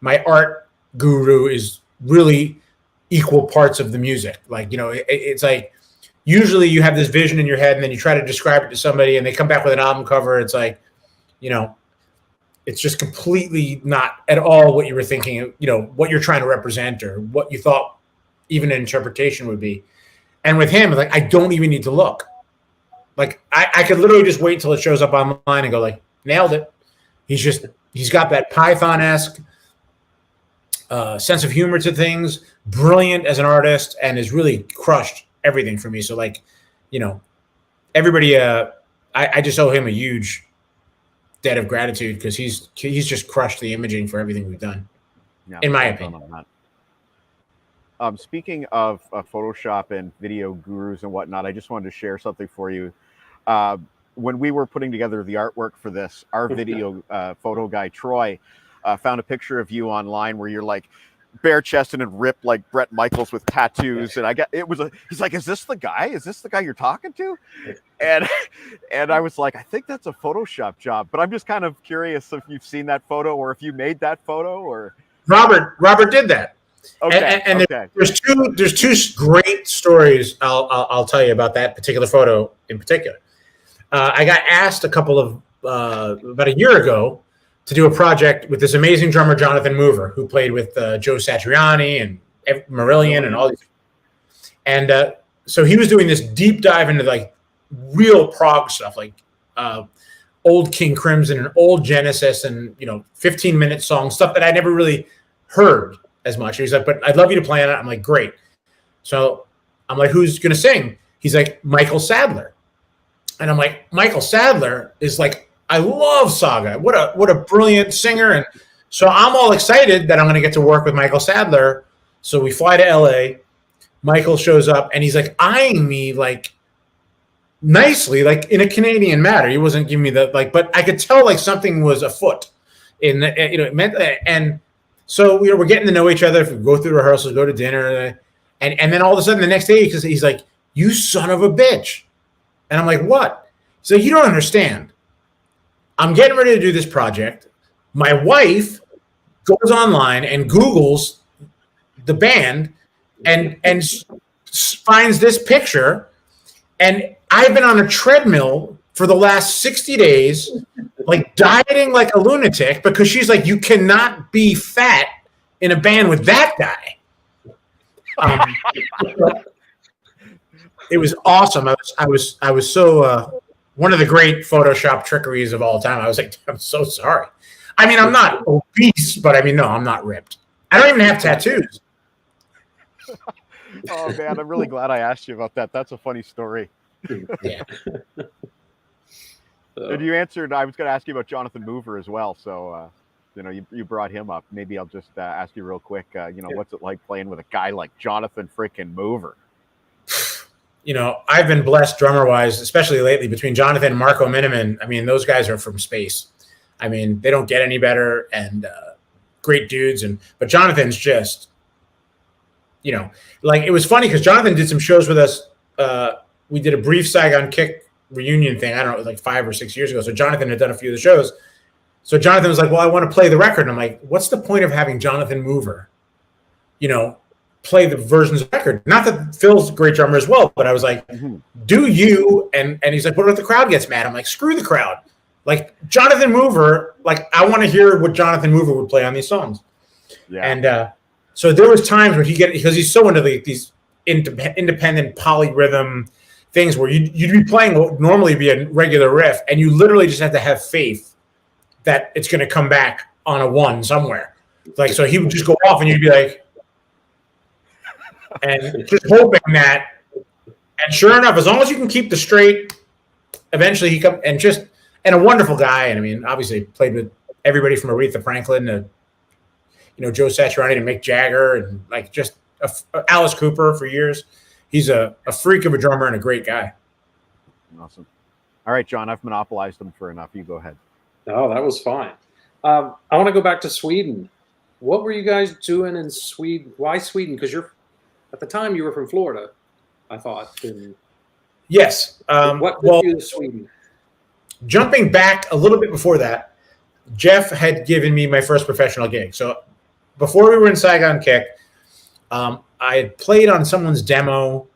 my art guru is really equal parts of the music. Like, it's like, usually you have this vision in your head and then you try to describe it to somebody and they come back with an album cover. It's like, it's just completely not at all what you were thinking, what you're trying to represent or what you thought even an interpretation would be. And with him, like, I don't even need to look. Like, I could literally just wait till it shows up online and go like, nailed it. He's got that Python-esque sense of humor to things, brilliant as an artist, and has really crushed everything for me. So like, everybody, I just owe him a huge debt of gratitude because he's just crushed the imaging for everything we've done, Yeah, in my well done opinion. on that. Speaking of Photoshop and video gurus and whatnot, I just wanted to share something for you. When we were putting together the artwork for this, our video photo guy, Troy, found a picture of you online where you're like bare-chested and ripped like Bret Michaels with tattoos. And he's like, is this the guy? Is this the guy you're talking to? And I was like, I think that's a Photoshop job. But I'm just kind of curious if you've seen that photo or if you made that photo or... Robert did that. Okay. And okay. there's two great stories I'll tell you about that particular photo in particular. I got asked a couple of about a year ago to do a project with this amazing drummer Jonathan Mover, who played with Joe Satriani and Marillion and all these. And so he was doing this deep dive into like real prog stuff, like old King Crimson and old Genesis, and 15-minute songs, stuff that I never really heard as much. He's like, but I'd love you to play on it. I'm like, great. So I'm like, who's going to sing? He's like, Michael Sadler. And I'm like, Michael Sadler is like, I love Saga. What a brilliant singer. And so I'm all excited that I'm going to get to work with Michael Sadler. So we fly to LA. Michael shows up and he's like eyeing me like nicely, like in a Canadian manner. He wasn't giving me but I could tell like something was afoot it meant that. And so we're getting to know each other. We go through rehearsals, go to dinner. And then all of a sudden the next day, because he's like, you son of a bitch. And I'm like, what? He's like, you don't understand. I'm getting ready to do this project. My wife goes online and Googles the band and finds this picture. And I've been on a treadmill for the last 60 days, like dieting like a lunatic, because she's like, you cannot be fat in a band with that guy. It was awesome. I was so one of the great Photoshop trickeries of all time. I was like, I'm so sorry. I mean, I'm not obese, but I mean, no, I'm not ripped. I don't even have tattoos. Oh man, I'm really glad I asked you about that. That's a funny story. Yeah. And you answered. I was going to ask you about Jonathan Mover as well. So, you brought him up. Maybe I'll just ask you real quick. What's it like playing with a guy like Jonathan freaking Mover? I've been blessed drummer-wise, especially lately, between Jonathan and Marco Miniman. I mean, those guys are from space. I mean, they don't get any better, and great dudes. But Jonathan's just, like, it was funny because Jonathan did some shows with us. We did a brief Saigon Kick reunion thing, I don't know, like 5 or 6 years ago. So Jonathan had done a few of the shows. So Jonathan was like, well, I want to play the record. And I'm like, what's the point of having Jonathan Mover, play the versions of the record? Not that Phil's a great drummer as well, but I was like, do you? And he's like, what if the crowd gets mad? I'm like, screw the crowd. Like, Jonathan Mover, like, I want to hear what Jonathan Mover would play on these songs. Yeah. And so there was times where because he's so into these independent polyrhythm things where you'd be playing what would normally be a regular riff, and you literally just have to have faith that it's going to come back on a one somewhere. Like, so he would just go off and you'd be like, and just hoping that, and sure enough, as long as you can keep the straight, eventually he comes, and a wonderful guy. And I mean, obviously played with everybody from Aretha Franklin to, Joe Satriani to Mick Jagger, and like just Alice Cooper for years. He's a freak of a drummer and a great guy. Awesome. All right, John, I've monopolized them for enough. You go ahead. No, that was fine. I want to go back to Sweden. What were you guys doing in Sweden? Why Sweden? Because at the time you were from Florida, I thought. Yes. What took you to Sweden? Jumping back a little bit before that, Jeff had given me my first professional gig. So before we were in Saigon Kick, I had played on someone's demo,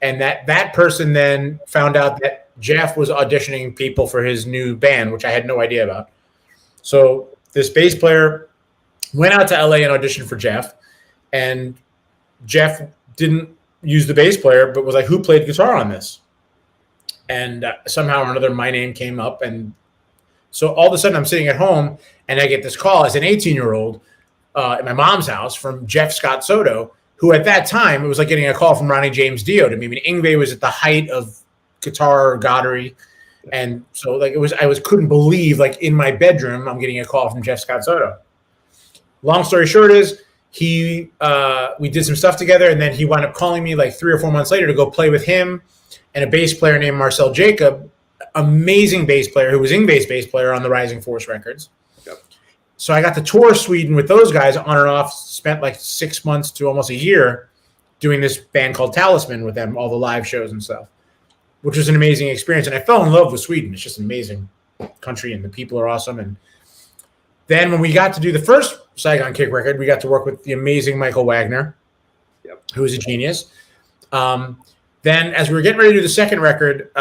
and that person then found out that Jeff was auditioning people for his new band, which I had no idea about. So this bass player went out to LA and auditioned for Jeff, and Jeff didn't use the bass player, but was like, who played guitar on this? And somehow or another, my name came up. And so all of a sudden I'm sitting at home and I get this call as an 18-year-old at my mom's house from Jeff Scott Soto, who at that time, it was like getting a call from Ronnie James Dio to me. I mean, Yngwie was at the height of guitar goddery. And so like I couldn't believe, like, in my bedroom, I'm getting a call from Jeff Scott Soto. Long story short is we did some stuff together, and then he wound up calling me like 3 or 4 months later to go play with him and a bass player named Marcel Jacob, amazing bass player who was Ingves bass player on the Rising Force records. Yep. So I got to tour Sweden with those guys on and off, spent like 6 months to almost a year doing this band called Talisman with them, all the live shows and stuff, which was an amazing experience. And I fell in love with Sweden. It's just an amazing country, and the people are awesome. And then when we got to do the first Saigon Kick record, we got to work with the amazing Michael Wagner, who was a genius. Then as we were getting ready to do the second record,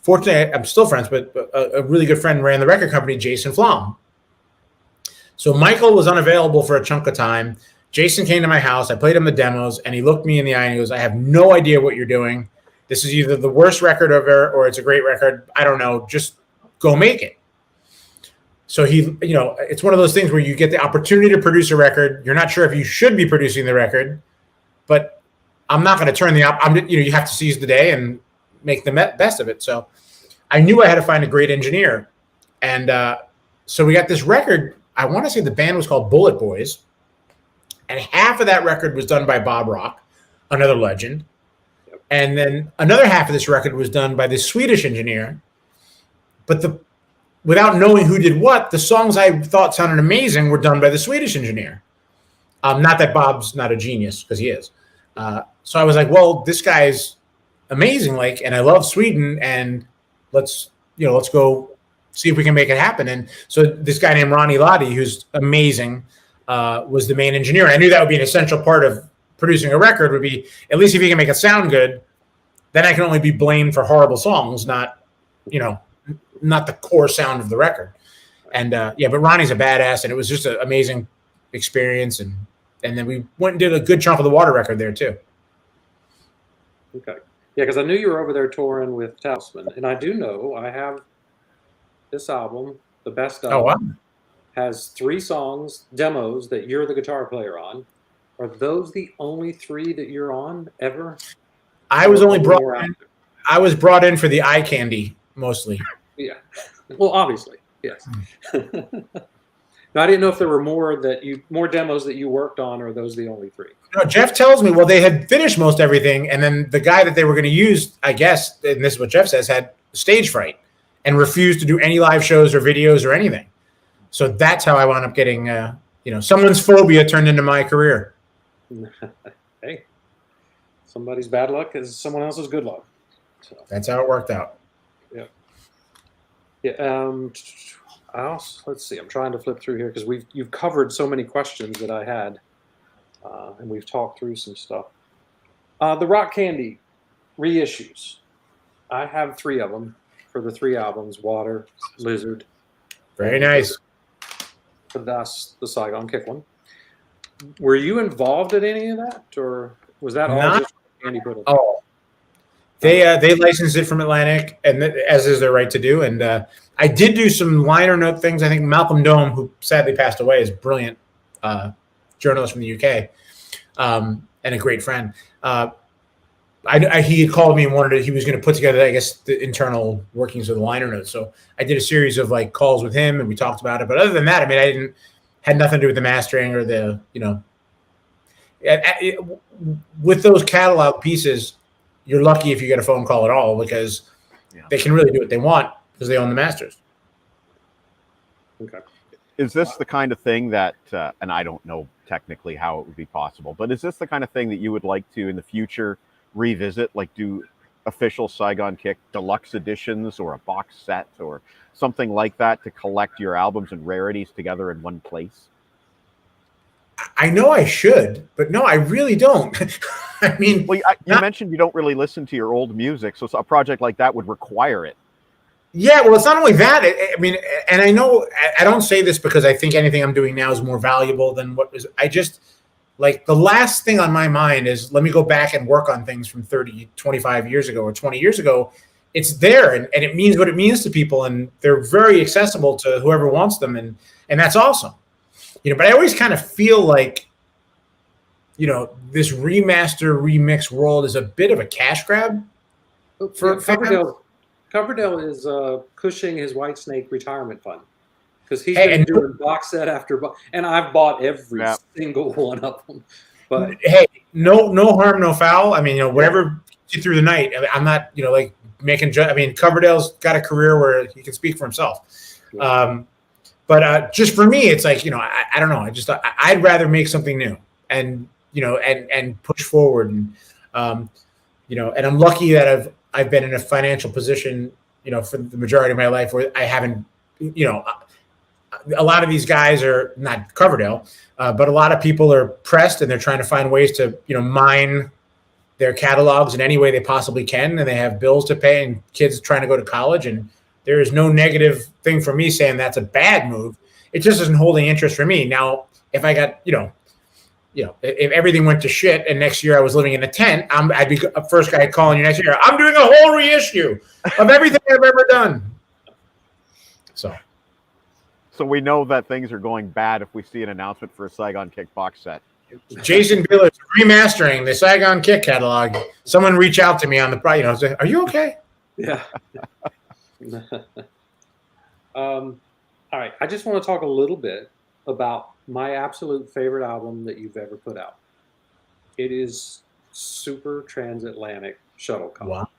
fortunately, I'm still friends, but a really good friend ran the record company, Jason Flom. So Michael was unavailable for a chunk of time. Jason came to my house. I played him the demos, and he looked me in the eye and he goes, I have no idea what you're doing. This is either the worst record ever or it's a great record. I don't know. Just go make it. So it's one of those things where you get the opportunity to produce a record. You're not sure if you should be producing the record, but I'm not going to turn you have to seize the day and make the best of it. So I knew I had to find a great engineer. And so we got this record. I want to say the band was called Bullet Boys. And half of that record was done by Bob Rock, another legend. And then another half of this record was done by this Swedish engineer. But without knowing who did what, the songs I thought sounded amazing were done by the Swedish engineer. Not that Bob's not a genius, because he is. So I was like, well, this guy's amazing, and I love Sweden, and let's go see if we can make it happen. And so this guy named Ronnie Lottie, who's amazing, was the main engineer. I knew that would be an essential part of producing a record, would be, at least if you can make it sound good, then I can only be blamed for horrible songs, not the core sound of the record. And but Ronnie's a badass, and it was just an amazing experience. And then we went and did a good chunk of the Water record there too. Okay. Yeah, because I knew you were over there touring with Talisman, and I do know I have this album, the best album. Oh, wow. Has 3 songs, demos, that you're the guitar player on. Are those the only 3 that you're on ever? I was brought in for the eye candy mostly. Yeah. Well, obviously, yes. No, I didn't know if there were more demos that you worked on, or are those the only 3? No, Jeff tells me, well, they had finished most everything, and then the guy that they were going to use, I guess, and this is what Jeff says, had stage fright and refused to do any live shows or videos or anything. So that's how I wound up getting, someone's phobia turned into my career. Hey, somebody's bad luck is someone else's good luck. So that's how it worked out. Yeah. Yeah. Let's see. I'm trying to flip through here because you've covered so many questions that I had, and we've talked through some stuff. The Rock Candy reissues. I have 3 of them for the 3 albums: Water, Lizard. Very nice. That's the Saigon Kick one. Were you involved in any of that, or was that all just Andy put it? Oh, they licensed it from Atlantic, and as is their right to do. And I did do some liner note things. I think Malcolm Dome, who sadly passed away, is a brilliant journalist from the UK, and a great friend. He had called me and he was going to put together, I guess, the internal workings of the liner notes. So I did a series of calls with him, and we talked about it. But other than that, I mean, had nothing to do with the mastering or the, with those catalog pieces, you're lucky if you get a phone call at all, because they can really do what they want because they own the masters. Okay. Is this the kind of thing that, and I don't know technically how it would be possible, but is this the kind of thing that you would like to in the future revisit, do official Saigon Kick deluxe editions or a box set or something like that to collect your albums and rarities together in one place? I know I should, but no, I really don't. I mean, well, you mentioned you don't really listen to your old music, so a project like that would require it. Yeah, well, it's not only that. I mean, and I know I don't say this because I think anything I'm doing now is more valuable than what was. I just the last thing on my mind is let me go back and work on things from 25 years ago or 20 years ago. It's there, and it means what it means to people, and they're very accessible to whoever wants them, and that's awesome. But I always kind of feel this remaster remix world is a bit of a cash grab For Coverdale Coverdale is pushing his Whitesnake retirement fund because he's Hey, been and- doing box set after box, and I've bought every Yeah. single one of them. But Hey, no harm, no foul. I mean, whatever gets you through the night. I mean, I'm not, like making. I mean, Coverdale's got a career where he can speak for himself. But just for me, it's like, I don't know. I'd rather make something new and and push forward and and I'm lucky that I've been in a financial position for the majority of my life where I haven't a lot of these guys are not Coverdale, but a lot of people are pressed and they're trying to find ways to mine their catalogs in any way they possibly can, and they have bills to pay and kids trying to go to college, and there is no negative thing for me saying that's a bad move. It just isn't holding interest for me. Now, if I got, if everything went to shit and next year I was living in a tent, I'd be the first guy calling you next year. I'm doing a whole reissue of everything I've ever done. So we know that things are going bad if we see an announcement for a Saigon Kick box set. Jason Bieler is remastering the Saigon Kick catalog. Someone reach out to me on the, say, are you okay? yeah. All right. I just want to talk a little bit about my absolute favorite album that you've ever put out. It is Super Transatlantic Shuttlecock. Wow.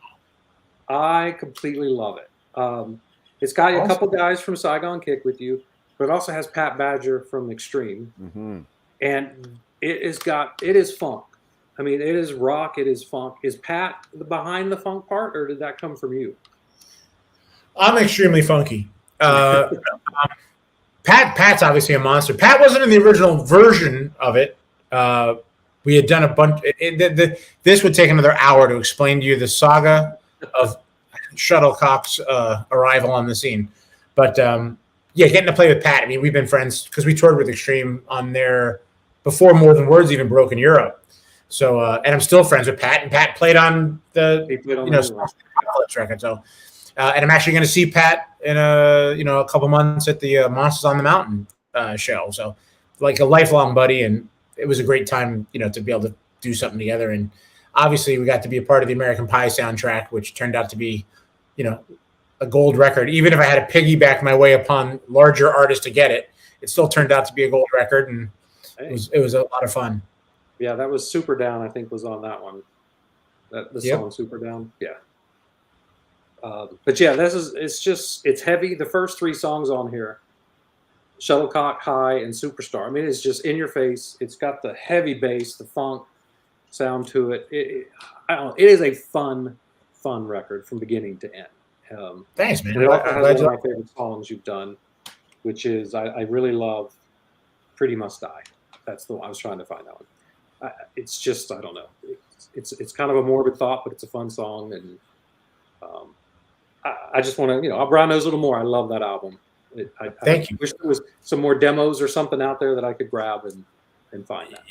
I completely love it. It's got a couple guys from Saigon Kick with you, but it also has Pat Badger from Extreme. Mm-hmm. And it is funk. I mean, it is rock, it is funk. Is Pat behind the funk part, or did that come from you? I'm extremely funky. Pat's obviously a monster. Pat wasn't in the original version of it. We had done a bunch. This would take another hour to explain to you the saga of Shuttlecock's arrival on the scene. But getting to play with Pat. I mean, we've been friends because we toured with Extreme on their before More Than Words even broke in Europe. So and I'm still friends with Pat. And Pat played on the record. So. And I'm actually going to see Pat in a couple months at the Monsters on the Mountain show. So, like a lifelong buddy, and it was a great time, to be able to do something together. And obviously, we got to be a part of the American Pie soundtrack, which turned out to be, a gold record. Even if I had to piggyback my way upon larger artists to get it, it still turned out to be a gold record, and it was a lot of fun. Yeah, that was Super Down. I think was on that one. The song Super Down. Yeah. But yeah, it's heavy. The first three songs on here, Shuttlecock, High, and Superstar. I mean, it's just in your face. It's got the heavy bass, the funk sound to it. It is a fun record from beginning to end. Thanks, man. And it also has one of my favorite songs you've done, which is I really love Pretty Must Die. That's the one I was trying to find out. It's just, I don't know. It's kind of a morbid thought, but it's a fun song, and I just want to, Brown knows a little more. I love that album. Thank you. Wish there was some more demos or something out there that I could grab and find that.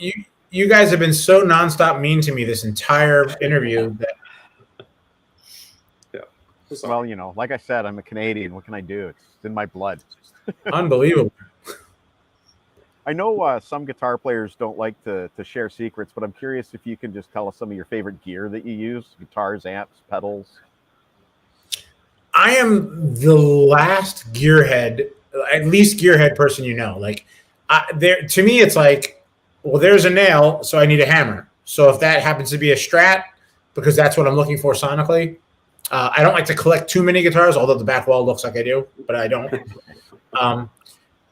You guys have been so nonstop mean to me this entire interview. Well, like I said, I'm a Canadian. What can I do? It's in my blood. Unbelievable. I know some guitar players don't like to share secrets, but I'm curious if you can just tell us some of your favorite gear that you use: guitars, amps, pedals. I am the last gearhead, at least gearhead person to me, it's like, well, there's a nail, so I need a hammer. So if that happens to be a Strat, because that's what I'm looking for sonically, I don't like to collect too many guitars, although the back wall looks like I do, but I don't.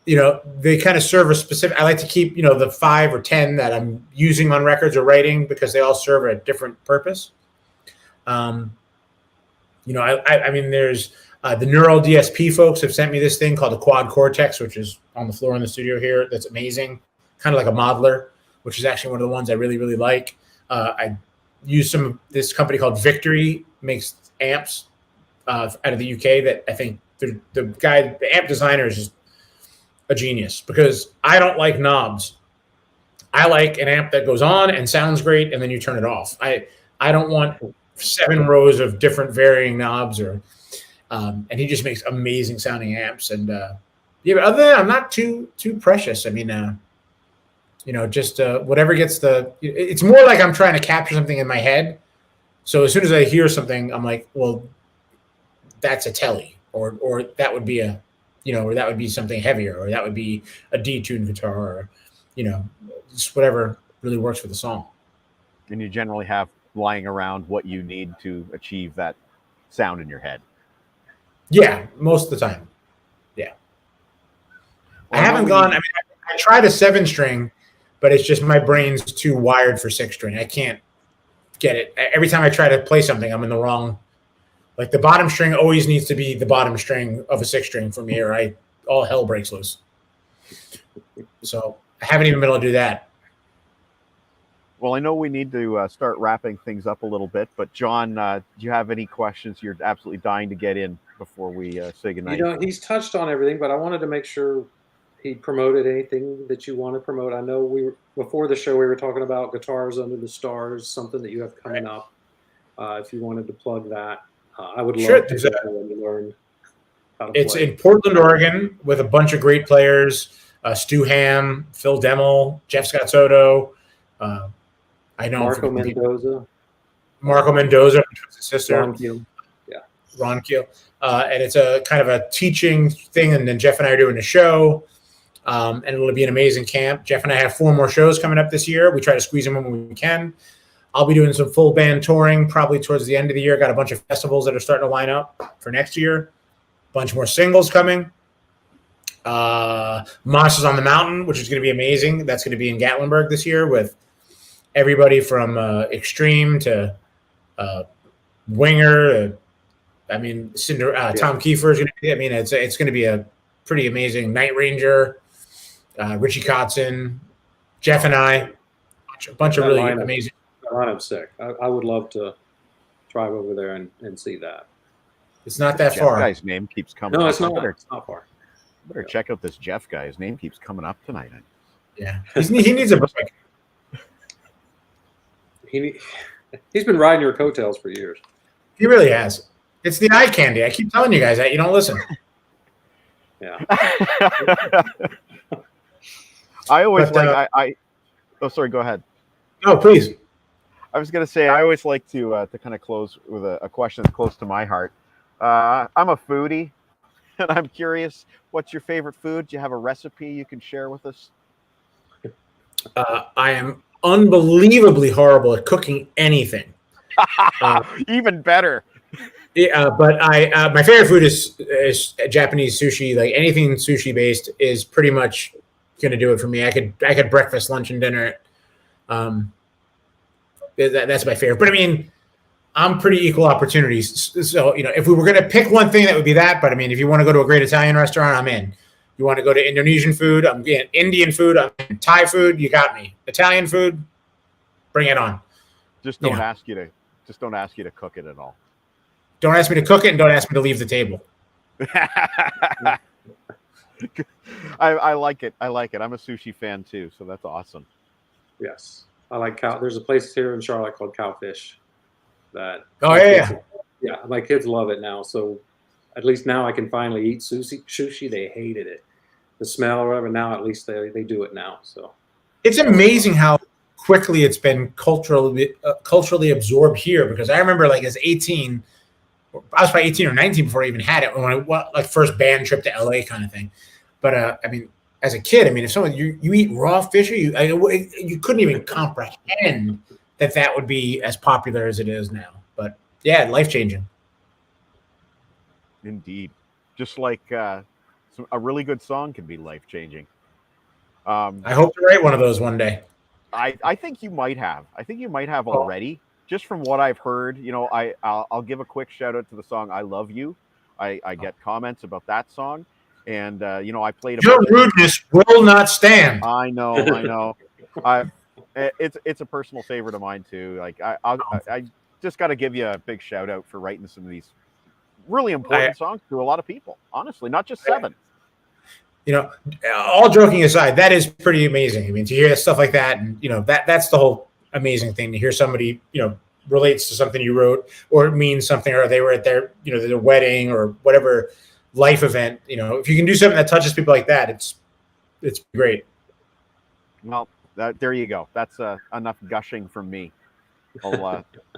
They kind of serve a specific. I like to keep, the 5 or 10 that I'm using on records or writing because they all serve a different purpose. I mean, there's the Neural DSP folks have sent me this thing called the Quad Cortex, which is on the floor in the studio here. That's amazing. Kind of like a modeler, which is actually one of the ones I really, really like. I use this company called Victory, makes amps out of the UK that I think the amp designer is just a genius because I don't like knobs. I like an amp that goes on and sounds great, and then you turn it off. I don't want 7 rows of different varying knobs and he just makes amazing sounding amps. And but other than that, I'm not too precious. I mean, just whatever gets it's more like I'm trying to capture something in my head. So as soon as I hear something, I'm like, well, that's a telly, or that would be a, or that would be something heavier, or that would be a detuned guitar, or, just whatever really works for the song. And you generally have lying around what you need to achieve that sound in your head. Yeah, most of the time. Yeah. Well, I haven't gone. I mean, I tried a 7-string, but it's just my brain's too wired for 6-string. I can't get it. Every time I try to play something, I'm in the wrong. Like the bottom string always needs to be the bottom string of a 6-string for me, or all hell breaks loose. So I haven't even been able to do that. Well, I know we need to start wrapping things up a little bit, but John, do you have any questions you're absolutely dying to get in before we say goodnight? He's touched on everything, but I wanted to make sure he promoted anything that you want to promote. I know before the show we were talking about Guitars Under the Stars, something that you have coming up. If you wanted to plug that, I would love to when you learn how to play. It's in Portland, Oregon, with a bunch of great players: Stu Ham, Phil Demmel, Jeff Scott Soto. I know Marco Mendoza. Marco Mendoza, his sister. Ron Keel. Yeah. Ron Keel. And it's a kind of a teaching thing, and then Jeff and I are doing a show, and it'll be an amazing camp. Jeff and I have 4 more shows coming up this year. We try to squeeze them when we can. I'll be doing some full band touring probably towards the end of the year. Got a bunch of festivals that are starting to line up for next year. A bunch more singles coming. Monsters on the Mountain, which is going to be amazing. That's going to be in Gatlinburg this year with everybody from Extreme to Winger. Tom Kiefer is going to be. I mean, it's going to be a pretty amazing. Night Ranger, Richie Kotzen, Jeff and I, a bunch of really amazing. I'm sick. I would love to drive over there and see that. It's not that Jeff far. Guy's name keeps coming. No, up. it's not. It's not far. Better check out this Jeff guy. His name keeps coming up tonight. Yeah, he needs a break. He's been riding your coattails for years. He really has. It's the eye candy. I keep telling you guys that. You don't listen. Yeah. I always oh, sorry. Go ahead. No, please. I was going to say I always like to kind of close with a question that's close to my heart. I'm a foodie, and I'm curious, what's your favorite food? Do you have a recipe you can share with us? I am unbelievably horrible at cooking anything. Even better. Yeah, but my favorite food is Japanese sushi. Like anything sushi based is pretty much going to do it for me. I could breakfast, lunch, and dinner. That's my favorite. But I mean, I'm pretty equal opportunities. So if we were going to pick one thing, that would be that. But I mean, if you want to go to a great Italian restaurant, I'm in. You want to go to Indonesian food, I'm in. Indian food, I'm in. Thai food, you got me. Italian food, bring it on. Just don't ask you to cook it at all. Don't ask me to cook it, and don't ask me to leave the table. I like it. I'm a sushi fan too, so that's awesome. Yes, I like cow. There's a place here in Charlotte called Cowfish. Yeah, my kids love it now. So at least now I can finally eat sushi. They hated it, the smell or whatever. Now at least they do it now. So it's amazing how quickly it's been culturally absorbed here. Because I remember, like, as 18, I was probably 18 or 19 before I even had it, when I like first band trip to LA kind of thing. But I mean, as a kid, I mean, if someone you eat raw fish, you couldn't even comprehend that would be as popular as it is now. But yeah, life changing. Indeed, just like a really good song can be life changing. I hope to write one of those one day. I think you might have. I think you might have already. Just from what I've heard, I'll give a quick shout out to the song "I Love You." I get comments about that song, and I played. Your rudeness will not stand. I know. It's a personal favorite of mine too. Like I just got to give you a big shout out for writing some of these really important songs to a lot of people. Honestly, not just 7. All joking aside, that is pretty amazing. I mean, to hear stuff like that, and that's the whole amazing thing, to hear somebody relates to something you wrote, or it means something, or they were at their their wedding or whatever life event. If you can do something that touches people like that, it's great. Well, there you go. That's enough gushing from me.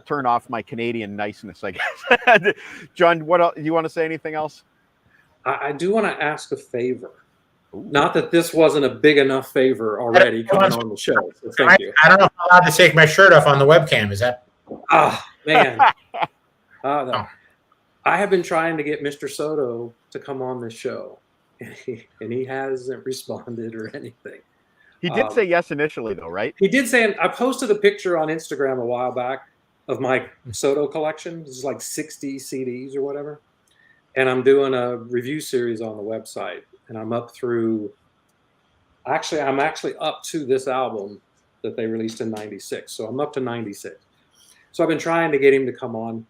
turn off my Canadian niceness, I guess. John, what else, you want to say anything else? I do want to ask a favor. Ooh. Not that this wasn't a big enough favor already coming on the show. So thank you. I don't know if I'm allowed to take my shirt off on the webcam. Is that? Oh, man. No. I have been trying to get Mr. Soto to come on this show, and he hasn't responded or anything. He did say yes initially, though, right? He did say, I posted a picture on Instagram a while back of my Soto collection. It's like 60 CDs or whatever. And I'm doing a review series on the website. And I'm up through, I'm actually up to this album that they released in 96. So I'm up to 96. So I've been trying to get him to come on.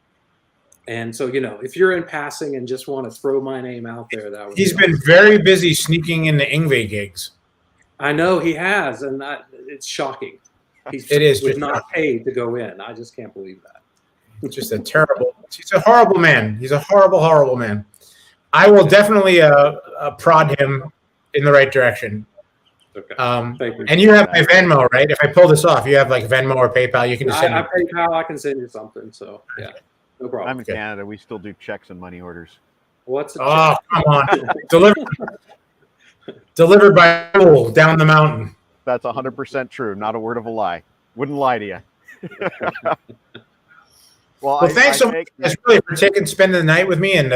And so, you know, if you're in passing and just want to throw my name out there, that would He's been very busy sneaking into Yngwie gigs. I know he has, and it's shocking. It is was not paid to go in. I just can't believe that. It's just a terrible. He's a horrible man. He's a horrible, horrible man. I will definitely prod him in the right direction. Okay. And you have my Venmo, right? If I pull this off, you have like Venmo or PayPal. You can just send me. PayPal. I can send you something. So yeah, no problem. I'm in Canada. We still do checks and money orders. What's a check? Come on, delivered by Pool down the mountain. That's 100% true. Not a word of a lie. Wouldn't lie to you. Well, thanks so much, guys, really, for spending the night with me and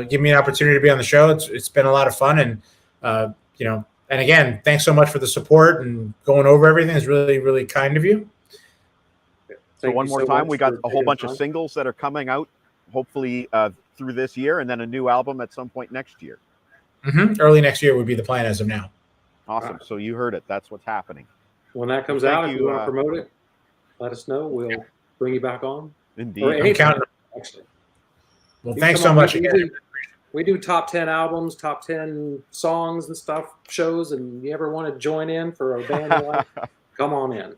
giving me an opportunity to be on the show. It's been a lot of fun, and you know, and again, thanks so much for the support and going over everything. It's really, really kind of you. So one more time, we got a whole bunch of singles that are coming out, hopefully through this year, and then a new album at some point next year. Mm-hmm. Early next year would be the plan as of now. Awesome. So you heard it. That's what's happening. When that comes out, if you want to promote it, let us know. We'll bring you back on. Indeed. I'm counting. Actually. Well, thanks so much again. We do top 10 albums, top 10 songs and stuff, shows, and you ever want to join in for a band you like, come on in.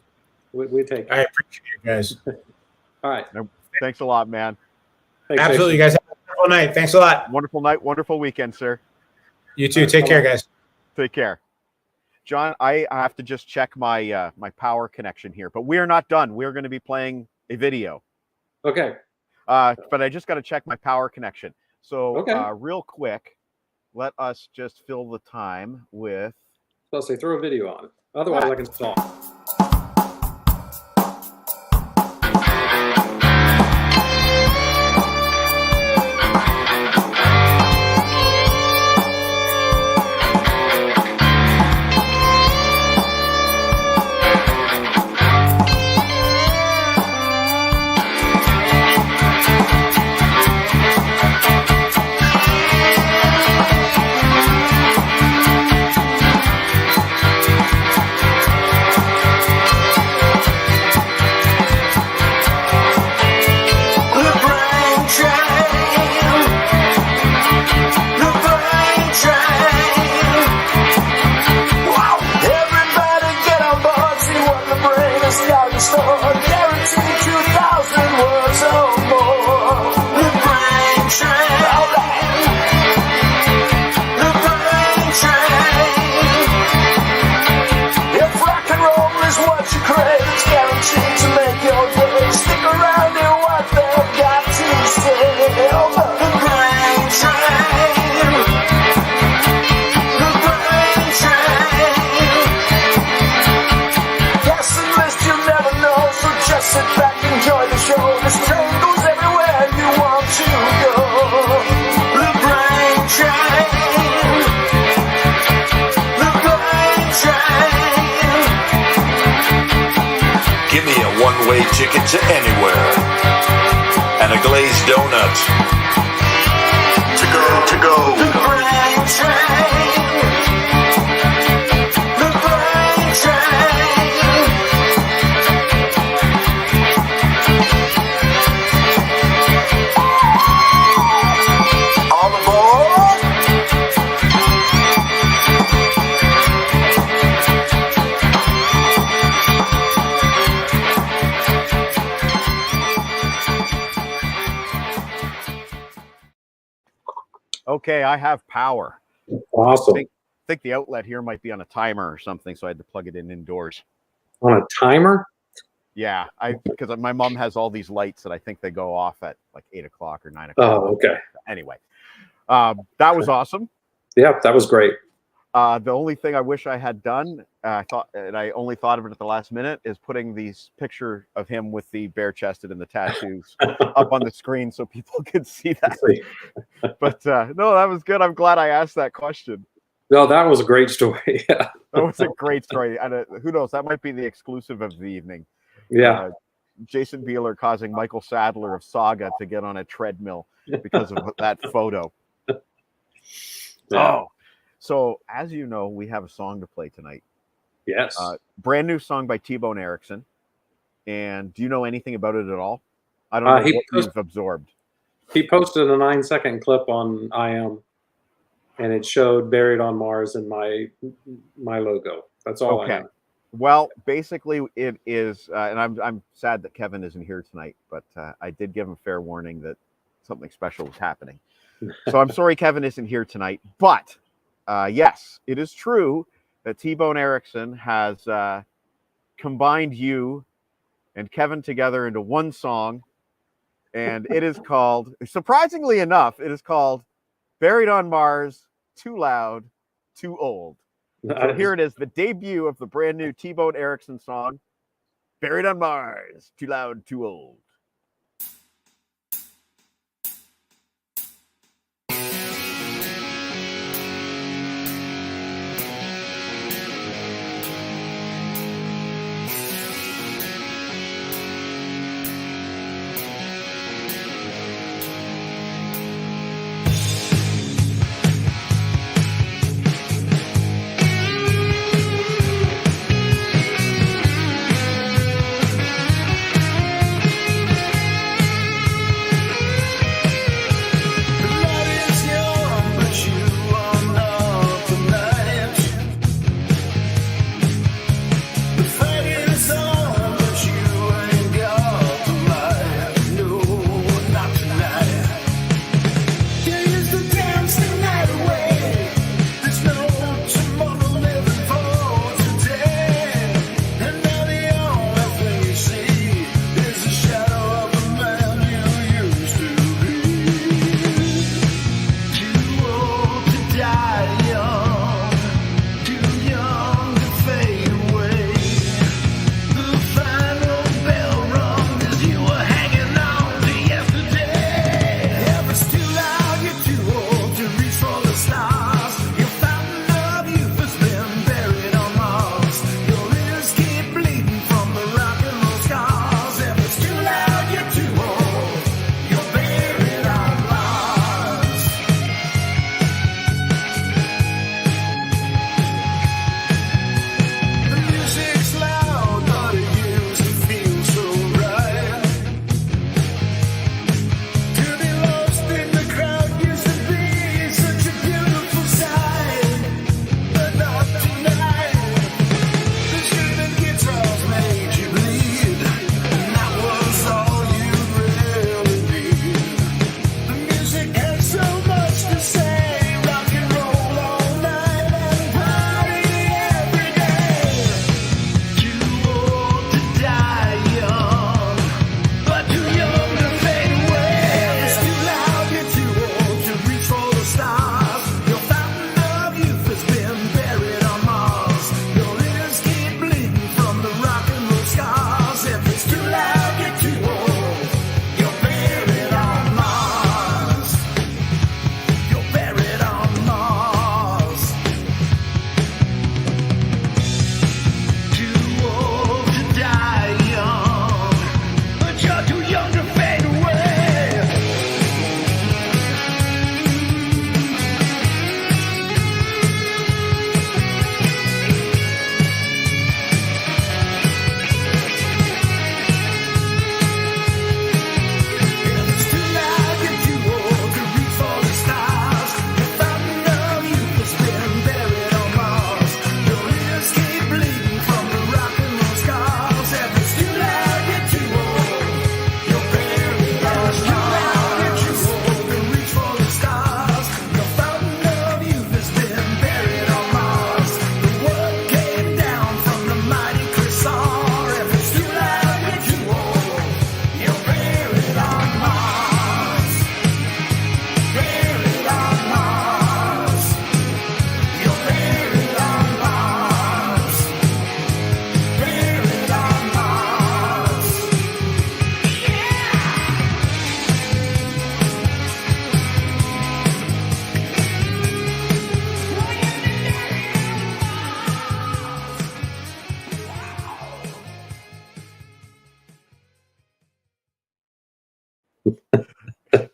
We take it. I appreciate it, guys. All right. Thanks a lot, man. Thanks, absolutely, guys. Have a wonderful night. Thanks a lot. Wonderful night. Wonderful weekend, sir. You too. Take care, guys. Take care. John, I have to just check my my power connection here, but we are not done. We're going to be playing a video. Okay. But I just got to check my power connection. So real quick, let us just fill the time with. So I'll say throw a video on it. Otherwise, I can stop. One-way ticket to anywhere and a glazed donut to go. The Brain Train. The Brain Train. All aboard. Okay, I have power. Awesome. I think the outlet here might be on a timer or something, so I had to plug it in indoors. On a timer? Yeah, because my mom has all these lights that I think they go off at like 8 o'clock or 9 o'clock. Oh, okay. Anyway, that was awesome. Yeah, that was great. The only thing I wish I had done, I only thought of it at the last minute, is putting these picture of him with the bare chested and the tattoos up on the screen so people could see that. But no, that was good. I'm glad I asked that question. No, that was a great story. Yeah. That was a great story. And who knows? That might be the exclusive of the evening. Yeah. Jason Bieler causing Michael Sadler of Saga to get on a treadmill because of that photo. Yeah. Oh, so as you know, we have a song to play tonight. Yes. Brand new song by T-Bone Erickson. And do you know anything about it at all? I don't know what you've absorbed. He posted a 9-second clip on IM, and it showed "Buried on Mars" and my logo. That's all I know. Well, basically, it is, and I'm sad that Kevin isn't here tonight, but I did give him fair warning that something special was happening. So I'm sorry Kevin isn't here tonight, but yes, it is true that T-Bone Erickson has combined you and Kevin together into one song, and it is called, surprisingly enough, it is called "Buried on Mars, Too Loud, Too Old." So here it is, the debut of the brand new T-Bone Erickson song, "Buried on Mars, Too Loud, Too Old."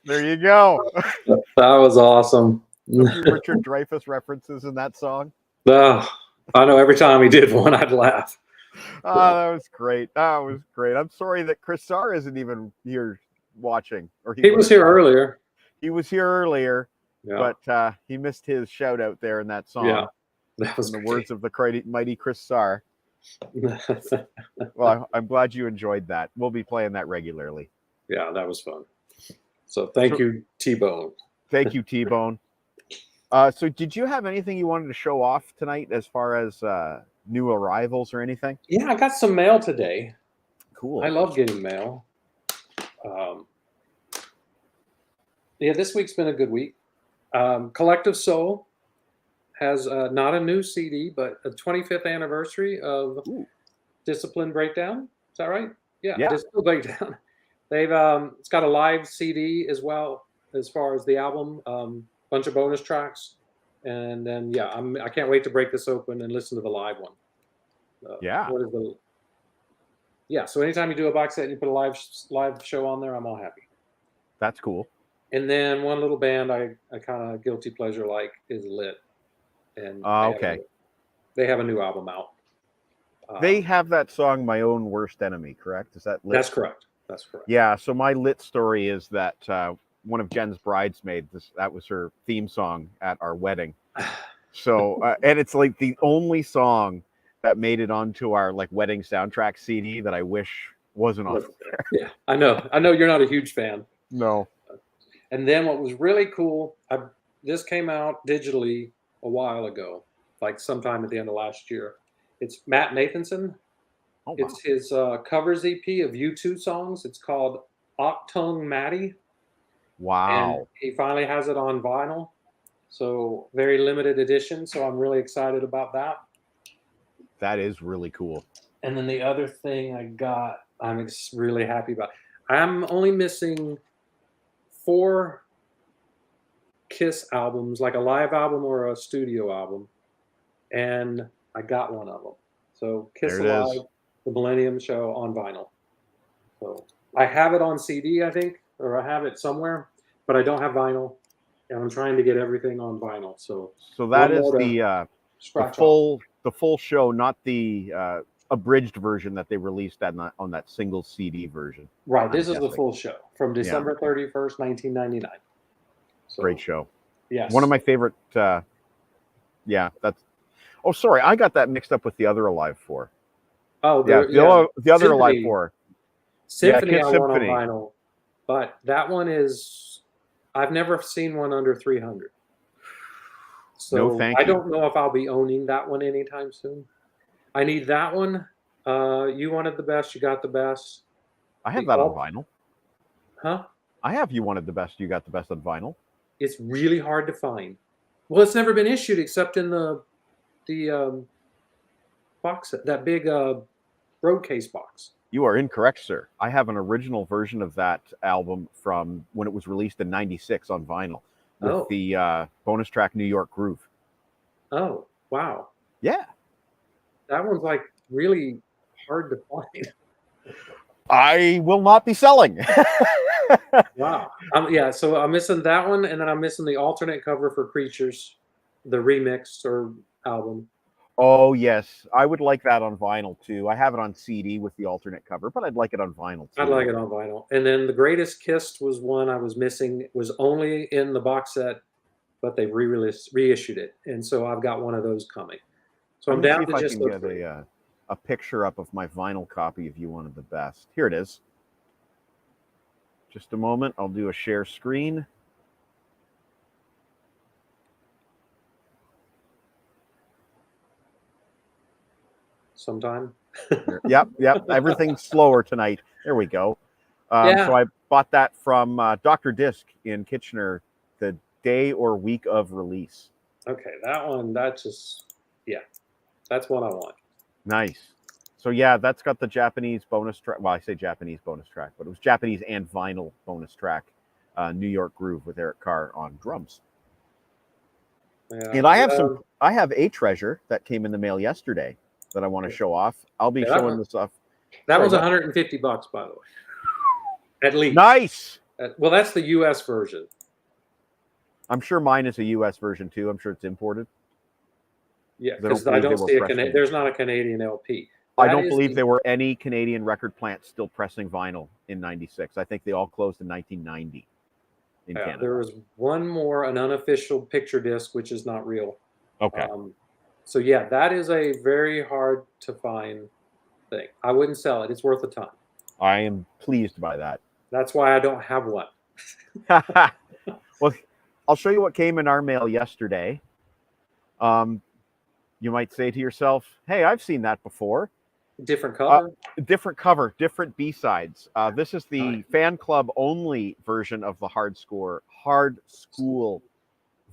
There you go. That was awesome. A few Richard Dreyfuss references in that song. I know every time he did one, I'd laugh. Oh, that was great. That was great. I'm sorry that Chris Sarr isn't even here watching. Or He was here earlier. He was here earlier, Yeah. but he missed his shout out there in that song. Yeah. That was in the great. words of the mighty Chris Sarr. Well, I'm glad you enjoyed that. We'll be playing that regularly. Yeah, that was fun. So thank you, T-Bone. Thank you, T-Bone. So did you have anything you wanted to show off tonight as far as new arrivals or anything? Yeah, I got some mail today. Cool. I love getting mail. Yeah, this week's been a good week. Collective Soul has not a new CD, but a 25th anniversary of Discipline Breakdown. Is that right? Yeah. Discipline Breakdown. They've it's got a live CD as well as far as the album, bunch of bonus tracks, and then I can't wait to break this open and listen to the live one. So anytime you do a box set and you put a live show on there, I'm all happy. That's cool. And then one little band I kind of guilty pleasure like is Lit, and they have a new album out. They have that song "My Own Worst Enemy," correct? Is that Lit? That's correct. That's correct. Yeah. So my Lit story is that one of Jen's bridesmaids, that was her theme song at our wedding. So and it's like the only song that made it onto our like wedding soundtrack CD that I wish wasn't on there. Yeah, I know you're not a huge fan. No. And then what was really cool, this came out digitally a while ago, like sometime at the end of last year. It's Matt Nathanson. Oh, wow. It's his covers EP of U2 songs. It's called Octung Matty. Wow. And he finally has it on vinyl. So very limited edition. So I'm really excited about that. That is really cool. And then the other thing I got, I'm really happy about. I'm only missing 4 Kiss albums, like a live album or a studio album, and I got one of them. So Kiss Alive, the Millennium Show on vinyl. So I have it on CD, I think, or I have it somewhere, but I don't have vinyl, and I'm trying to get everything on vinyl. So that is the full show, not the abridged version that they released on that single CD version. Right. This is the full show from December 31st, 1999. So, great show. Yes. One of my favorite. That's. Oh, sorry. I got that mixed up with the other Alive 4. Oh, the other Symphony. Alive 4. Symphony, I want on vinyl. But that one is, I've never seen one under 300. So no, thank I you. don't know if I'll be owning that one anytime soon. I need that one. You wanted the best, you got the best. I have that on vinyl. Huh? I have You Wanted the Best, You Got the Best on vinyl. It's really hard to find. Well, it's never been issued except in the box set, that big roadcase box. You are incorrect, sir. I have an original version of that album from when it was released in '96 on vinyl with the bonus track New York Groove. Oh, wow. Yeah. That one's like really hard to find. I will not be selling. Wow. So I'm missing that one, and then I'm missing the alternate cover for Creatures, the remix or album. Oh, yes. I would like that on vinyl, too. I have it on CD with the alternate cover, but I'd like it on vinyl, too. I'd like it on vinyl. And then The Greatest Kiss was one I was missing. It was only in the box set, but they reissued it. And so I've got one of those coming. So I'm down to just get a picture up of my vinyl copy of You Wanted the Best. Here it is. Just a moment. I'll do a share screen. sometime. Yep. Everything's slower tonight. There we go. So I bought that from Dr. Disc in Kitchener the day or week of release. Okay, that one, that's one I want. Nice. So yeah, that's got the Japanese bonus track. Well, I say Japanese bonus track, but it was Japanese and vinyl bonus track, New York Groove with Eric Carr on drums. Yeah, and I have a treasure that came in the mail yesterday that I want to show off. I'll be showing this off. That was $150, by the way. At least. Nice. Well, that's the U.S. version. I'm sure mine is a U.S. version too. I'm sure it's imported. Yeah, They don't because I believe they don't were see pressing. there's not a Canadian LP. I That don't is believe the- there were any Canadian record plants still pressing vinyl in '96. I think they all closed in 1990 in Canada. There was one more, an unofficial picture disc, which is not real. Okay. So yeah, that is a very hard to find thing. I wouldn't sell it. It's worth the time. I am pleased by that. That's why I don't have one. Well, I'll show you what came in our mail yesterday. You might say to yourself, hey, I've seen that before. Different cover. Different cover, different B-sides. This is the fan club only version of the Hard School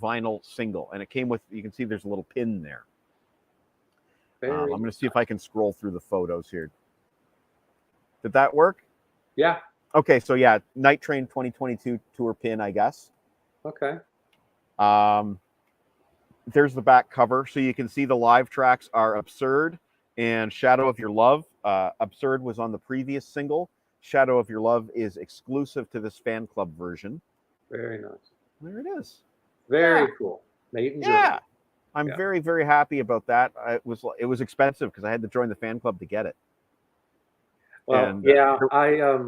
vinyl single. And it came with, you can see there's a little pin there. I'm going to see if I can scroll through the photos here. Did that work? Yeah. Okay, so yeah, Night Train 2022 tour pin, I guess. Okay. There's the back cover. So you can see the live tracks are Absurd and Shadow of Your Love. Absurd was on the previous single. Shadow of Your Love is exclusive to this fan club version. Very nice. There it is. Very cool. Made in Germany. I'm very, very happy about that. It was expensive because I had to join the fan club to get it. Well, And, I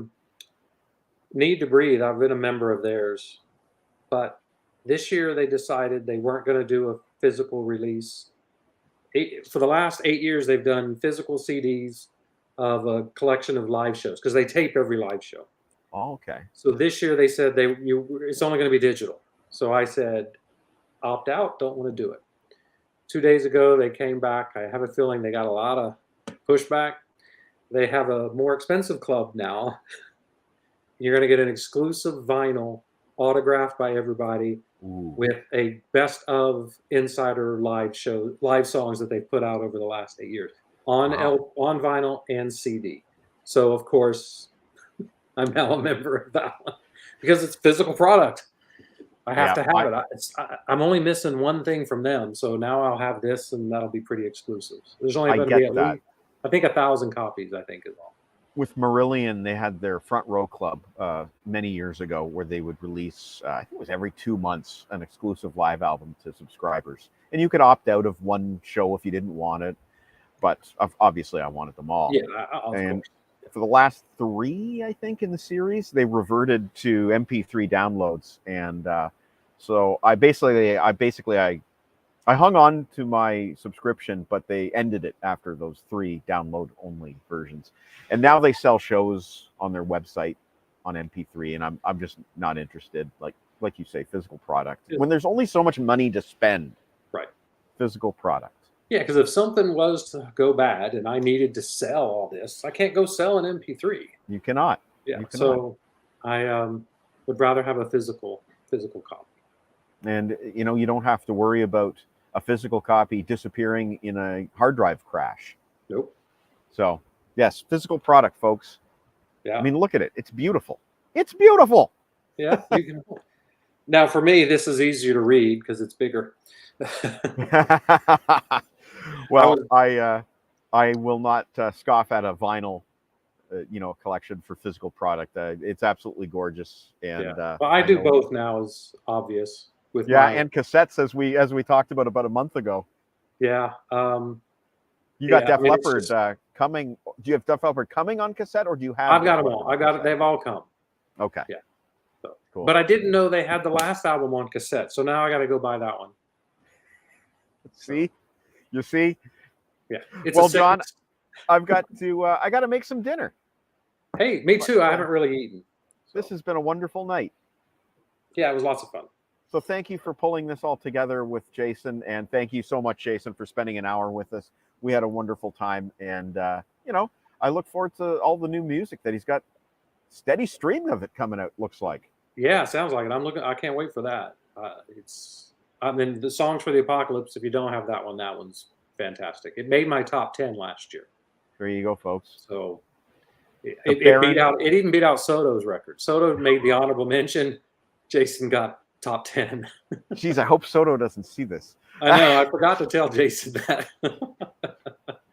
Need to Breathe. I've been a member of theirs, but this year they decided they weren't going to do a physical release. For the last 8 years, they've done physical CDs of a collection of live shows because they tape every live show. Oh, okay. So this year they said it's only going to be digital. So I said, opt out. Don't want to do it. 2 days ago they came back. I have a feeling they got a lot of pushback. They have a more expensive club now. You're going to get an exclusive vinyl autographed by everybody. Ooh. With a best of insider live songs that they've put out over the last 8 years on on vinyl and CD. So of course, I'm now a member of that one because it's a physical product. I have to have it. I'm only missing one thing from them, so now I'll have this, and that'll be pretty exclusive. There's only going to be at least, I think, 1,000 copies. I think is all. With Marillion, they had their Front Row Club many years ago where they would release, I think it was every 2 months, an exclusive live album to subscribers. And you could opt out of one show if you didn't want it. But obviously, I wanted them all. Yeah, of course. For the last 3, I think, in the series, they reverted to MP3 downloads. And so I hung on to my subscription, but they ended it after those 3 download-only versions. And now they sell shows on their website on MP3, and I'm just not interested. Like you say, physical product. When there's only so much money to spend, right? Physical product. Yeah, because if something was to go bad and I needed to sell all this, I can't go sell an MP3. You cannot. Yeah. You cannot. So I would rather have a physical copy. And you don't have to worry about a physical copy disappearing in a hard drive crash. Nope. So, yes, physical product, folks. Yeah. I mean, look at it. It's beautiful. It's beautiful. Yeah. You can. Now, for me, this is easier to read because it's bigger. Well, I will not scoff at a vinyl, collection for physical product. It's absolutely gorgeous. And well, I do both now, is obvious. With and cassettes, as we talked about a month ago. Yeah. You got Def Leppard coming. Do you have Def Leppard coming on cassette, or do you have? I've got them all. I got it. They've all come. Okay. Yeah. So, cool. But I didn't know they had the last album on cassette, so now I got to go buy that one. See, you see. Yeah. Well, John, I've got to make some dinner. Hey, me too. I haven't really eaten. So. This has been a wonderful night. Yeah, it was lots of fun. So thank you for pulling this all together with Jason, and thank you so much, Jason, for spending an hour with us. We had a wonderful time, and I look forward to all the new music that he's got. Steady stream of it coming out, looks like. Yeah, sounds like it. I can't wait for that. The Songs for the Apocalypse. If you don't have that one's fantastic. It made my top 10 last year. There you go, folks. So it even beat out Soto's record. Soto made the honorable mention. Jason got top 10. Jeez, I hope Soto doesn't see this. I know. I forgot to tell Jason that.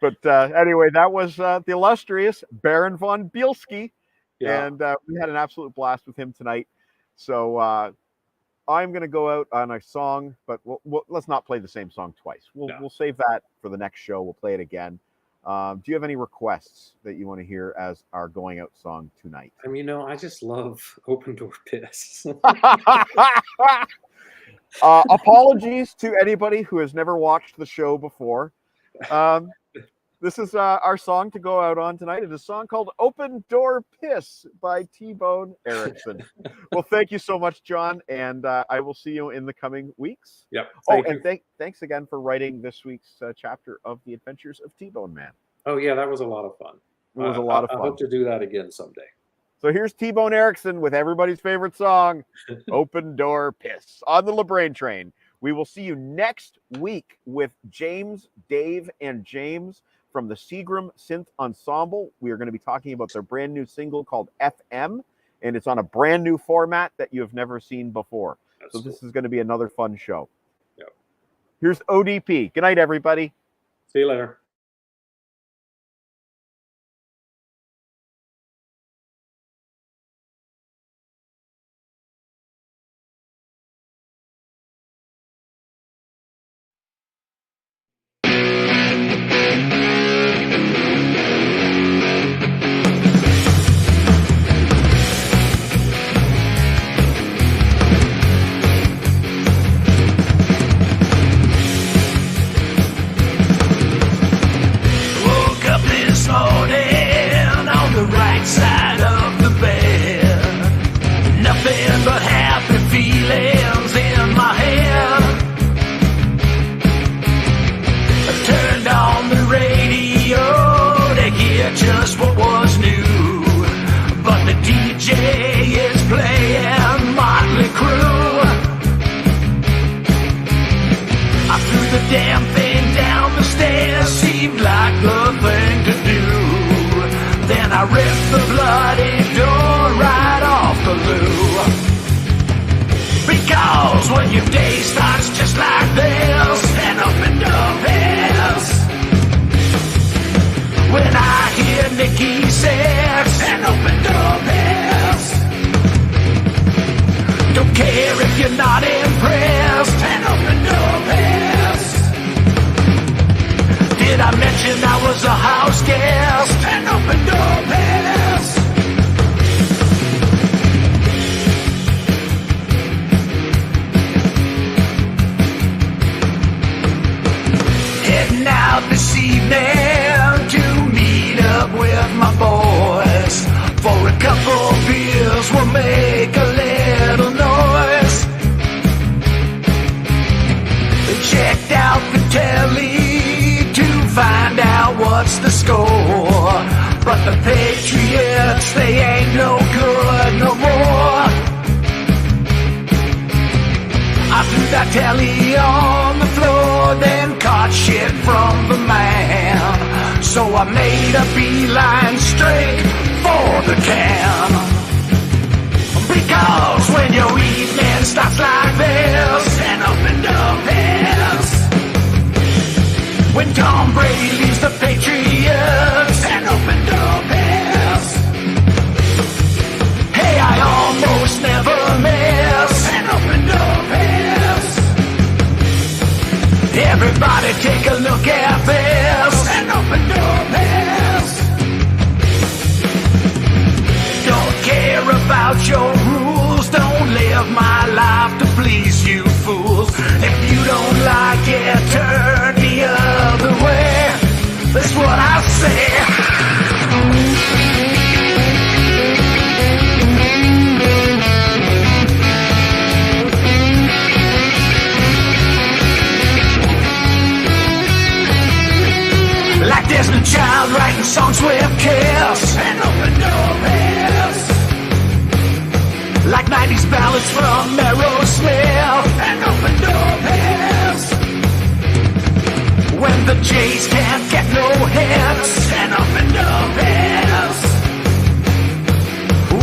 But anyway, that was the illustrious Baron von Bielski. Yeah. And we had an absolute blast with him tonight. So I'm going to go out on a song, but let's not play the same song twice. We'll save that for the next show. We'll play it again. Do you have any requests that you want to hear as our going out song tonight? I just love Open Door Piss. Apologies to anybody who has never watched the show before. This is our song to go out on tonight. It is a song called Open Door Piss by T-Bone Erickson. Well, thank you so much, John, and I will see you in the coming weeks. Yep. Thanks again for writing this week's chapter of The Adventures of T-Bone Man. Oh, yeah, that was a lot of fun. It was a lot of fun. I hope to do that again someday. So here's T-Bone Erickson with everybody's favorite song, Open Door Piss, on the LeBrain train. We will see you next week with James, Dave, and James from the Seagram Synth Ensemble. We are going to be talking about their brand new single called FM, and it's on a brand new format that you have never seen before. So this is going to be another fun show. Yep. Here's ODP. Good night, everybody. See you later.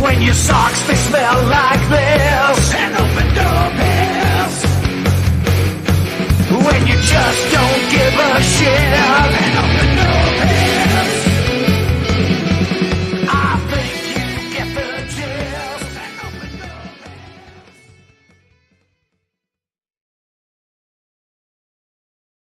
When your socks, they smell like this.